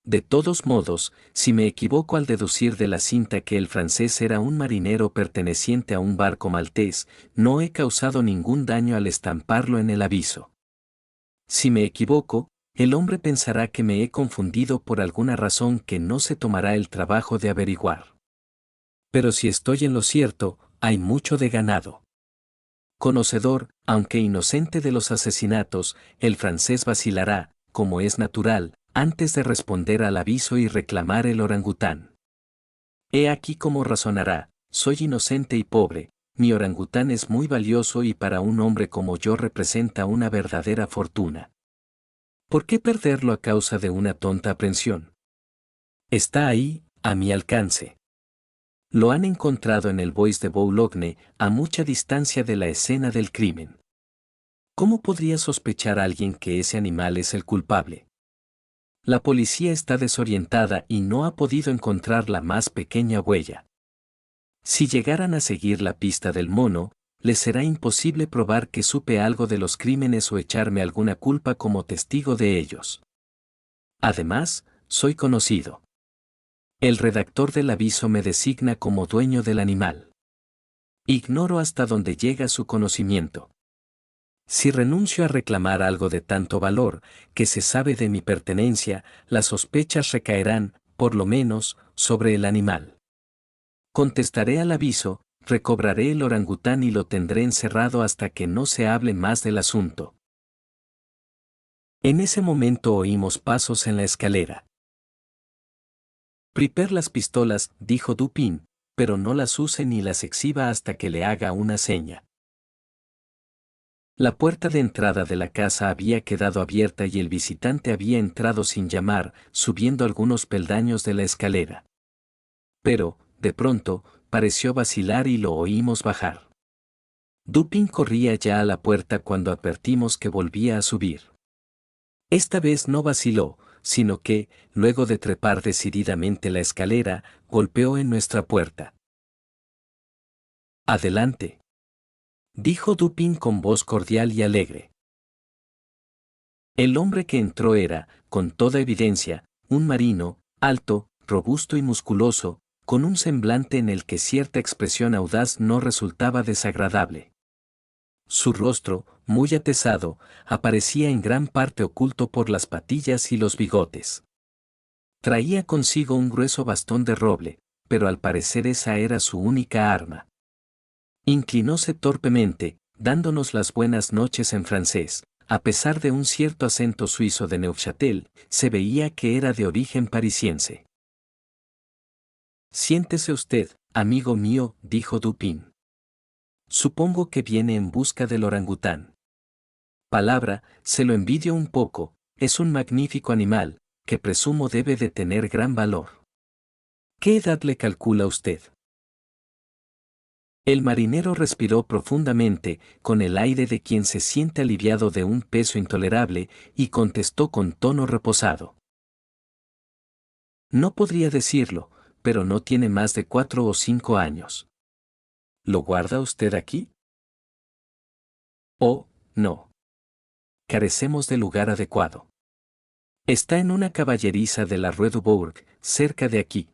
De todos modos, si me equivoco al deducir de la cinta que el francés era un marinero perteneciente a un barco maltés, no he causado ningún daño al estamparlo en el aviso. Si me equivoco, el hombre pensará que me he confundido por alguna razón que no se tomará el trabajo de averiguar. Pero si estoy en lo cierto, hay mucho de ganado. Conocedor, aunque inocente de los asesinatos, el francés vacilará, como es natural, antes de responder al aviso y reclamar el orangután. He aquí cómo razonará: soy inocente y pobre, mi orangután es muy valioso y para un hombre como yo representa una verdadera fortuna. ¿Por qué perderlo a causa de una tonta aprensión? Está ahí, a mi alcance. Lo han encontrado en el Bois de Boulogne, a mucha distancia de la escena del crimen. ¿Cómo podría sospechar alguien que ese animal es el culpable? La policía está desorientada y no ha podido encontrar la más pequeña huella. Si llegaran a seguir la pista del mono, les será imposible probar que supe algo de los crímenes o echarme alguna culpa como testigo de ellos. Además, soy conocido. El redactor del aviso me designa como dueño del animal. Ignoro hasta dónde llega su conocimiento. Si renuncio a reclamar algo de tanto valor, que se sabe de mi pertenencia, las sospechas recaerán, por lo menos, sobre el animal. Contestaré al aviso, recobraré el orangután y lo tendré encerrado hasta que no se hable más del asunto. En ese momento oímos pasos en la escalera. «Prepare las pistolas», dijo Dupin, «pero no las use ni las exhiba hasta que le haga una seña». La puerta de entrada de la casa había quedado abierta y el visitante había entrado sin llamar, subiendo algunos peldaños de la escalera. Pero, de pronto, pareció vacilar y lo oímos bajar. Dupin corría ya a la puerta cuando advertimos que volvía a subir. Esta vez no vaciló, sino que, luego de trepar decididamente la escalera, golpeó en nuestra puerta. «Adelante», dijo Dupin con voz cordial y alegre. El hombre que entró era, con toda evidencia, un marino, alto, robusto y musculoso, con un semblante en el que cierta expresión audaz no resultaba desagradable. Su rostro, muy atezado, aparecía en gran parte oculto por las patillas y los bigotes. Traía consigo un grueso bastón de roble, pero al parecer esa era su única arma. Inclinóse torpemente, dándonos las buenas noches en francés. A pesar de un cierto acento suizo de Neufchâtel, se veía que era de origen parisiense. «Siéntese usted, amigo mío», dijo Dupin. «Supongo que viene en busca del orangután. Palabra, se lo envidio un poco, es un magnífico animal, que presumo debe de tener gran valor. ¿Qué edad le calcula usted?» El marinero respiró profundamente, con el aire de quien se siente aliviado de un peso intolerable, y contestó con tono reposado. «No podría decirlo, pero no tiene más de 4 o 5 años. ¿Lo guarda usted aquí?» «Oh, no. Carecemos de lugar adecuado. Está en una caballeriza de la Rue du Bourg, cerca de aquí.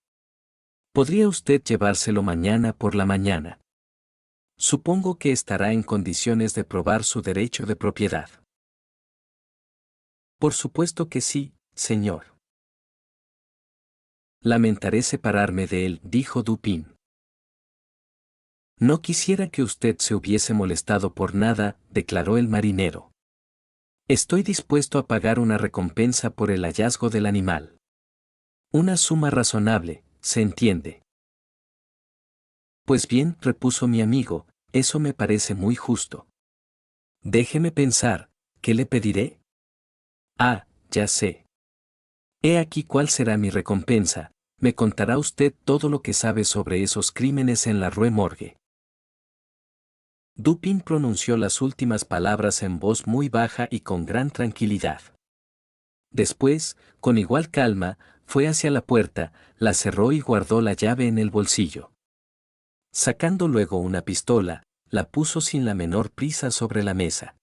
¿Podría usted llevárselo mañana por la mañana? Supongo que estará en condiciones de probar su derecho de propiedad». «Por supuesto que sí, señor». «Lamentaré separarme de él», dijo Dupin. «No quisiera que usted se hubiese molestado por nada», declaró el marinero. «Estoy dispuesto a pagar una recompensa por el hallazgo del animal. Una suma razonable, se entiende». «Pues bien», repuso mi amigo, «eso me parece muy justo. Déjeme pensar, ¿qué le pediré?» «Ah, ya sé. He aquí cuál será mi recompensa, me contará usted todo lo que sabe sobre esos crímenes en la Rue Morgue». Dupin pronunció las últimas palabras en voz muy baja y con gran tranquilidad. Después, con igual calma, fue hacia la puerta, la cerró y guardó la llave en el bolsillo. Sacando luego una pistola, la puso sin la menor prisa sobre la mesa.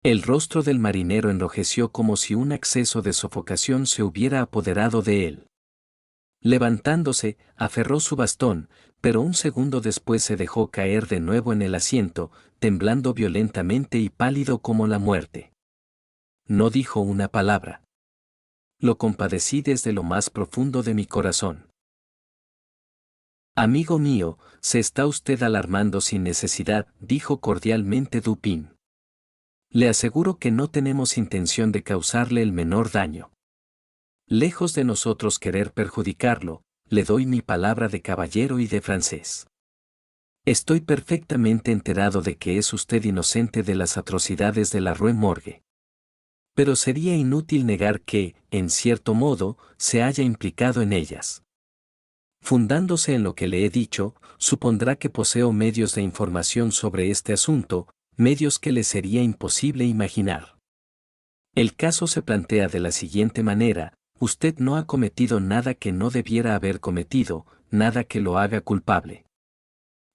El rostro del marinero enrojeció como si un acceso de sofocación se hubiera apoderado de él. Levantándose, aferró su bastón, pero un segundo después se dejó caer de nuevo en el asiento, temblando violentamente y pálido como la muerte. No dijo una palabra. Lo compadecí desde lo más profundo de mi corazón. «Amigo mío, se está usted alarmando sin necesidad», dijo cordialmente Dupin. «Le aseguro que no tenemos intención de causarle el menor daño. Lejos de nosotros querer perjudicarlo, le doy mi palabra de caballero y de francés. Estoy perfectamente enterado de que es usted inocente de las atrocidades de la Rue Morgue. Pero sería inútil negar que, en cierto modo, se haya implicado en ellas. Fundándose en lo que le he dicho, supondrá que poseo medios de información sobre este asunto, medios que le sería imposible imaginar. El caso se plantea de la siguiente manera: usted no ha cometido nada que no debiera haber cometido, nada que lo haga culpable.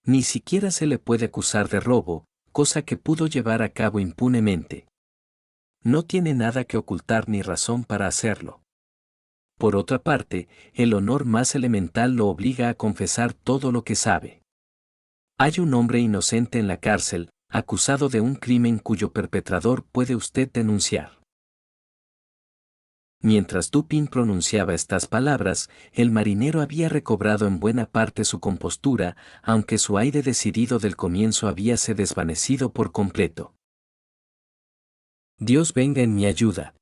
Ni siquiera se le puede acusar de robo, cosa que pudo llevar a cabo impunemente. No tiene nada que ocultar ni razón para hacerlo. Por otra parte, el honor más elemental lo obliga a confesar todo lo que sabe. Hay un hombre inocente en la cárcel, acusado de un crimen cuyo perpetrador puede usted denunciar. Mientras Dupin pronunciaba estas palabras, el marinero había recobrado en buena parte su compostura, aunque su aire decidido del comienzo habíase desvanecido por completo. Dios venga en mi ayuda,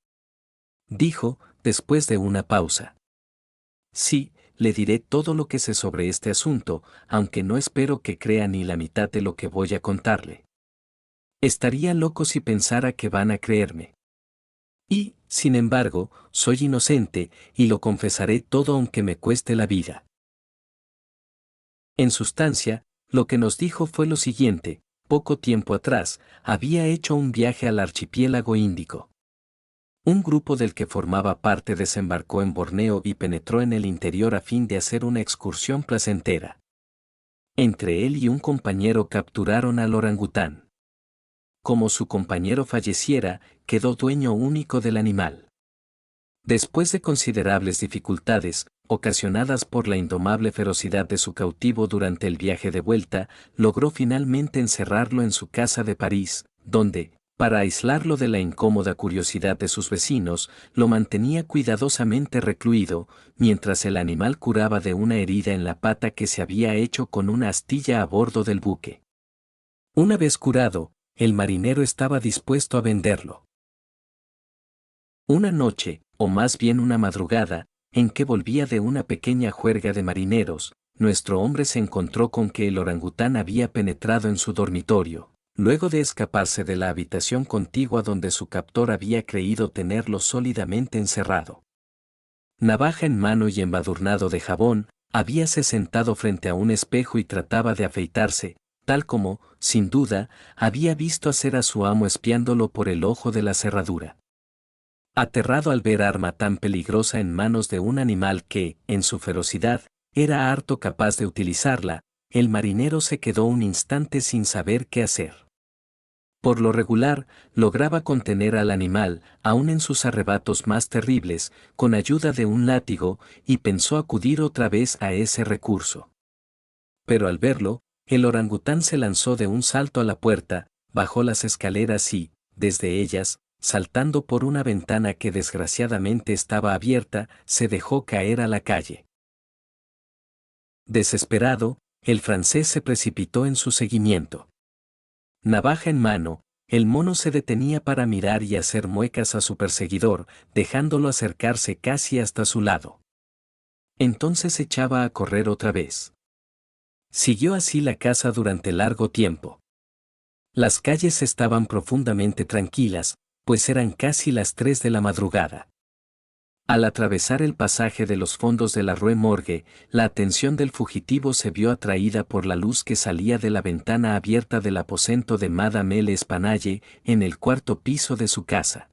dijo, después de una pausa. Sí, le diré todo lo que sé sobre este asunto, aunque no espero que crea ni la mitad de lo que voy a contarle. Estaría loco si pensara que van a creerme. Y, sin embargo, soy inocente, y lo confesaré todo aunque me cueste la vida. En sustancia, lo que nos dijo fue lo siguiente: poco tiempo atrás, había hecho un viaje al archipiélago Índico. Un grupo del que formaba parte desembarcó en Borneo y penetró en el interior a fin de hacer una excursión placentera. Entre él y un compañero capturaron al orangután. Como su compañero falleciera, quedó dueño único del animal. Después de considerables dificultades, ocasionadas por la indomable ferocidad de su cautivo durante el viaje de vuelta, logró finalmente encerrarlo en su casa de París, donde, para aislarlo de la incómoda curiosidad de sus vecinos, lo mantenía cuidadosamente recluido, mientras el animal curaba de una herida en la pata que se había hecho con una astilla a bordo del buque. Una vez curado, el marinero estaba dispuesto a venderlo. Una noche, o más bien una madrugada, en que volvía de una pequeña juerga de marineros, nuestro hombre se encontró con que el orangután había penetrado en su dormitorio, luego de escaparse de la habitación contigua donde su captor había creído tenerlo sólidamente encerrado. Navaja en mano y embadurnado de jabón, habíase sentado frente a un espejo y trataba de afeitarse, tal como, sin duda, había visto hacer a su amo espiándolo por el ojo de la cerradura. Aterrado al ver arma tan peligrosa en manos de un animal que, en su ferocidad, era harto capaz de utilizarla, el marinero se quedó un instante sin saber qué hacer. Por lo regular, lograba contener al animal, aun en sus arrebatos más terribles, con ayuda de un látigo, y pensó acudir otra vez a ese recurso. Pero al verlo, el orangután se lanzó de un salto a la puerta, bajó las escaleras y, desde ellas, saltando por una ventana que desgraciadamente estaba abierta, se dejó caer a la calle. Desesperado, el francés se precipitó en su seguimiento. Navaja en mano, el mono se detenía para mirar y hacer muecas a su perseguidor, dejándolo acercarse casi hasta su lado. Entonces echaba a correr otra vez. Siguió así la caza durante largo tiempo. Las calles estaban profundamente tranquilas, pues eran casi las 3 de la madrugada. Al atravesar el pasaje de los fondos de la Rue Morgue, la atención del fugitivo se vio atraída por la luz que salía de la ventana abierta del aposento de Madame L'Espanaye, en el cuarto piso de su casa.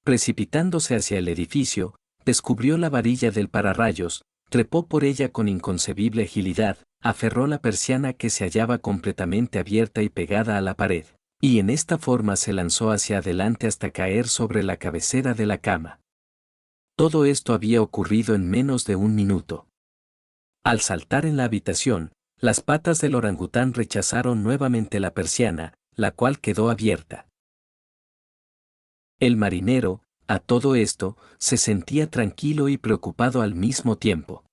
Precipitándose hacia el edificio, descubrió la varilla del pararrayos, trepó por ella con inconcebible agilidad, aferró la persiana que se hallaba completamente abierta y pegada a la pared, y en esta forma se lanzó hacia adelante hasta caer sobre la cabecera de la cama. Todo esto había ocurrido en menos de un minuto. Al saltar en la habitación, las patas del orangután rechazaron nuevamente la persiana, la cual quedó abierta. El marinero, a todo esto, se sentía tranquilo y preocupado al mismo tiempo.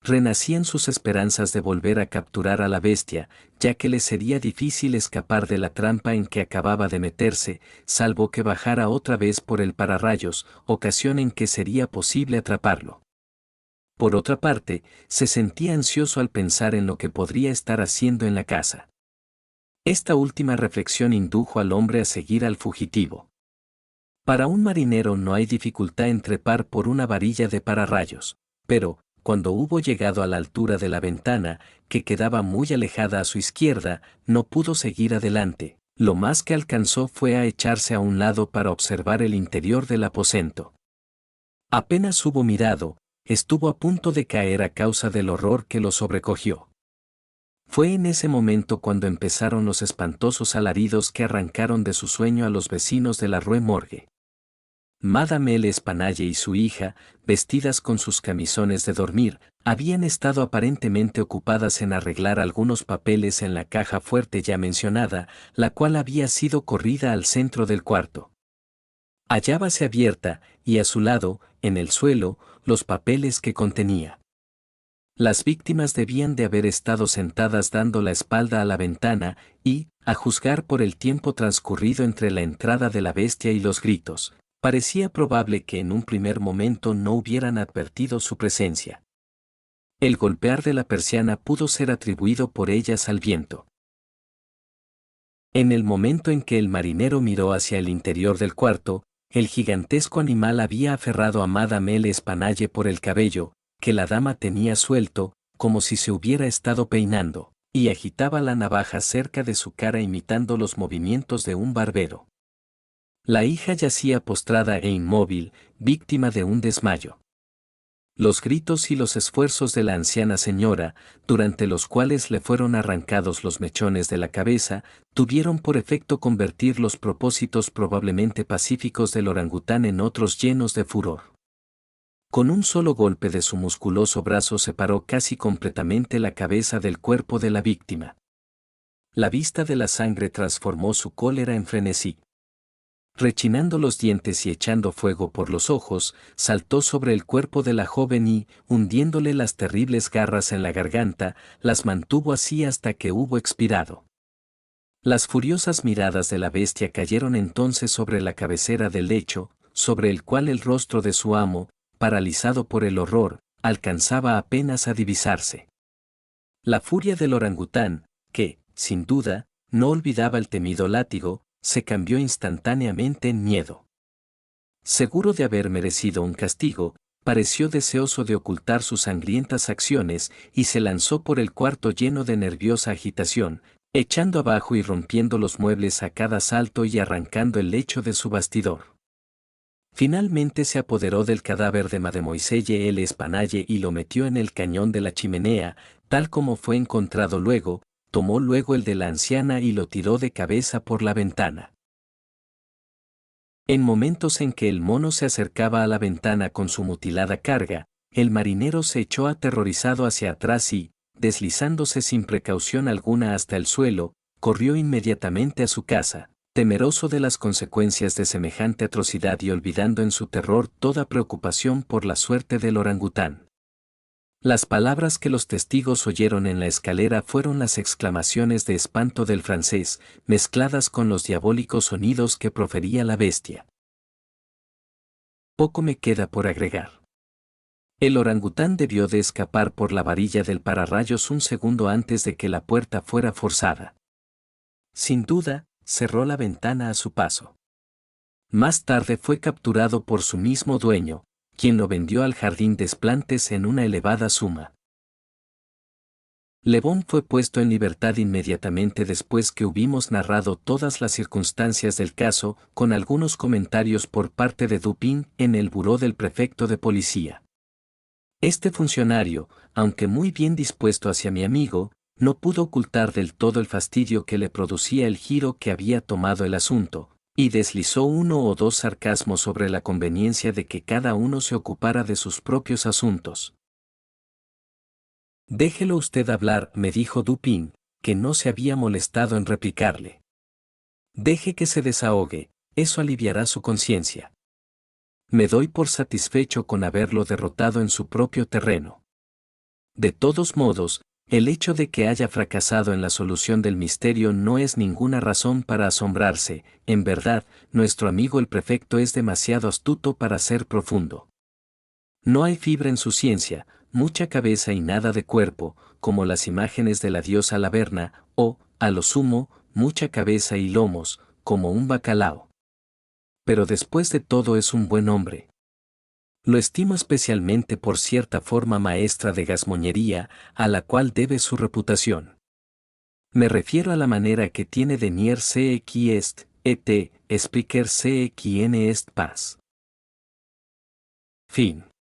Renacían sus esperanzas de volver a capturar a la bestia, ya que le sería difícil escapar de la trampa en que acababa de meterse, salvo que bajara otra vez por el pararrayos, ocasión en que sería posible atraparlo. Por otra parte, se sentía ansioso al pensar en lo que podría estar haciendo en la casa. Esta última reflexión indujo al hombre a seguir al fugitivo. Para un marinero no hay dificultad en trepar por una varilla de pararrayos, pero, cuando hubo llegado a la altura de la ventana, que quedaba muy alejada a su izquierda, no pudo seguir adelante. Lo más que alcanzó fue a echarse a un lado para observar el interior del aposento. Apenas hubo mirado, estuvo a punto de caer a causa del horror que lo sobrecogió. Fue en ese momento cuando empezaron los espantosos alaridos que arrancaron de su sueño a los vecinos de la Rue Morgue. Madame L'Espanaye y su hija, vestidas con sus camisones de dormir, habían estado aparentemente ocupadas en arreglar algunos papeles en la caja fuerte ya mencionada, la cual había sido corrida al centro del cuarto. Hallábase abierta, y a su lado, en el suelo, los papeles que contenía. Las víctimas debían de haber estado sentadas dando la espalda a la ventana y, a juzgar por el tiempo transcurrido entre la entrada de la bestia y los gritos, parecía probable que en un primer momento no hubieran advertido su presencia. El golpear de la persiana pudo ser atribuido por ellas al viento. En el momento en que el marinero miró hacia el interior del cuarto, el gigantesco animal había aferrado a Madame L'Espanaye por el cabello, que la dama tenía suelto, como si se hubiera estado peinando, y agitaba la navaja cerca de su cara imitando los movimientos de un barbero. La hija yacía postrada e inmóvil, víctima de un desmayo. Los gritos y los esfuerzos de la anciana señora, durante los cuales le fueron arrancados los mechones de la cabeza, tuvieron por efecto convertir los propósitos probablemente pacíficos del orangután en otros llenos de furor. Con un solo golpe de su musculoso brazo separó casi completamente la cabeza del cuerpo de la víctima. La vista de la sangre transformó su cólera en frenesí. Rechinando los dientes y echando fuego por los ojos, saltó sobre el cuerpo de la joven y, hundiéndole las terribles garras en la garganta, las mantuvo así hasta que hubo expirado. Las furiosas miradas de la bestia cayeron entonces sobre la cabecera del lecho, sobre el cual el rostro de su amo, paralizado por el horror, alcanzaba apenas a divisarse. La furia del orangután, que, sin duda, no olvidaba el temido látigo, se cambió instantáneamente en miedo. Seguro de haber merecido un castigo, pareció deseoso de ocultar sus sangrientas acciones y se lanzó por el cuarto lleno de nerviosa agitación, echando abajo y rompiendo los muebles a cada salto y arrancando el lecho de su bastidor. Finalmente se apoderó del cadáver de Mademoiselle L'Espanaye y lo metió en el cañón de la chimenea, tal como fue encontrado luego. Tomó luego el de la anciana y lo tiró de cabeza por la ventana. En momentos en que el mono se acercaba a la ventana con su mutilada carga, el marinero se echó aterrorizado hacia atrás y, deslizándose sin precaución alguna hasta el suelo, corrió inmediatamente a su casa, temeroso de las consecuencias de semejante atrocidad y olvidando en su terror toda preocupación por la suerte del orangután. Las palabras que los testigos oyeron en la escalera fueron las exclamaciones de espanto del francés, mezcladas con los diabólicos sonidos que profería la bestia. Poco me queda por agregar. El orangután debió de escapar por la varilla del pararrayos un segundo antes de que la puerta fuera forzada. Sin duda, cerró la ventana a su paso. Más tarde fue capturado por su mismo dueño, quien lo vendió al jardín Desplantes en una elevada suma. Le Bon fue puesto en libertad inmediatamente después que hubimos narrado todas las circunstancias del caso, con algunos comentarios por parte de Dupin en el buró del prefecto de policía. Este funcionario, aunque muy bien dispuesto hacia mi amigo, no pudo ocultar del todo el fastidio que le producía el giro que había tomado el asunto, y deslizó uno o dos sarcasmos sobre la conveniencia de que cada uno se ocupara de sus propios asuntos. Déjelo usted hablar, me dijo Dupin, que no se había molestado en replicarle. Deje que se desahogue, eso aliviará su conciencia. Me doy por satisfecho con haberlo derrotado en su propio terreno. De todos modos, el hecho de que haya fracasado en la solución del misterio no es ninguna razón para asombrarse. En verdad, nuestro amigo el prefecto es demasiado astuto para ser profundo. No hay fibra en su ciencia, mucha cabeza y nada de cuerpo, como las imágenes de la diosa Laverna, o, a lo sumo, mucha cabeza y lomos, como un bacalao. Pero después de todo es un buen hombre. Lo estimo especialmente por cierta forma maestra de gazmoñería a la cual debe su reputación. Me refiero a la manera que tiene de nier CX est, et, explicar CXN est paz. Fin.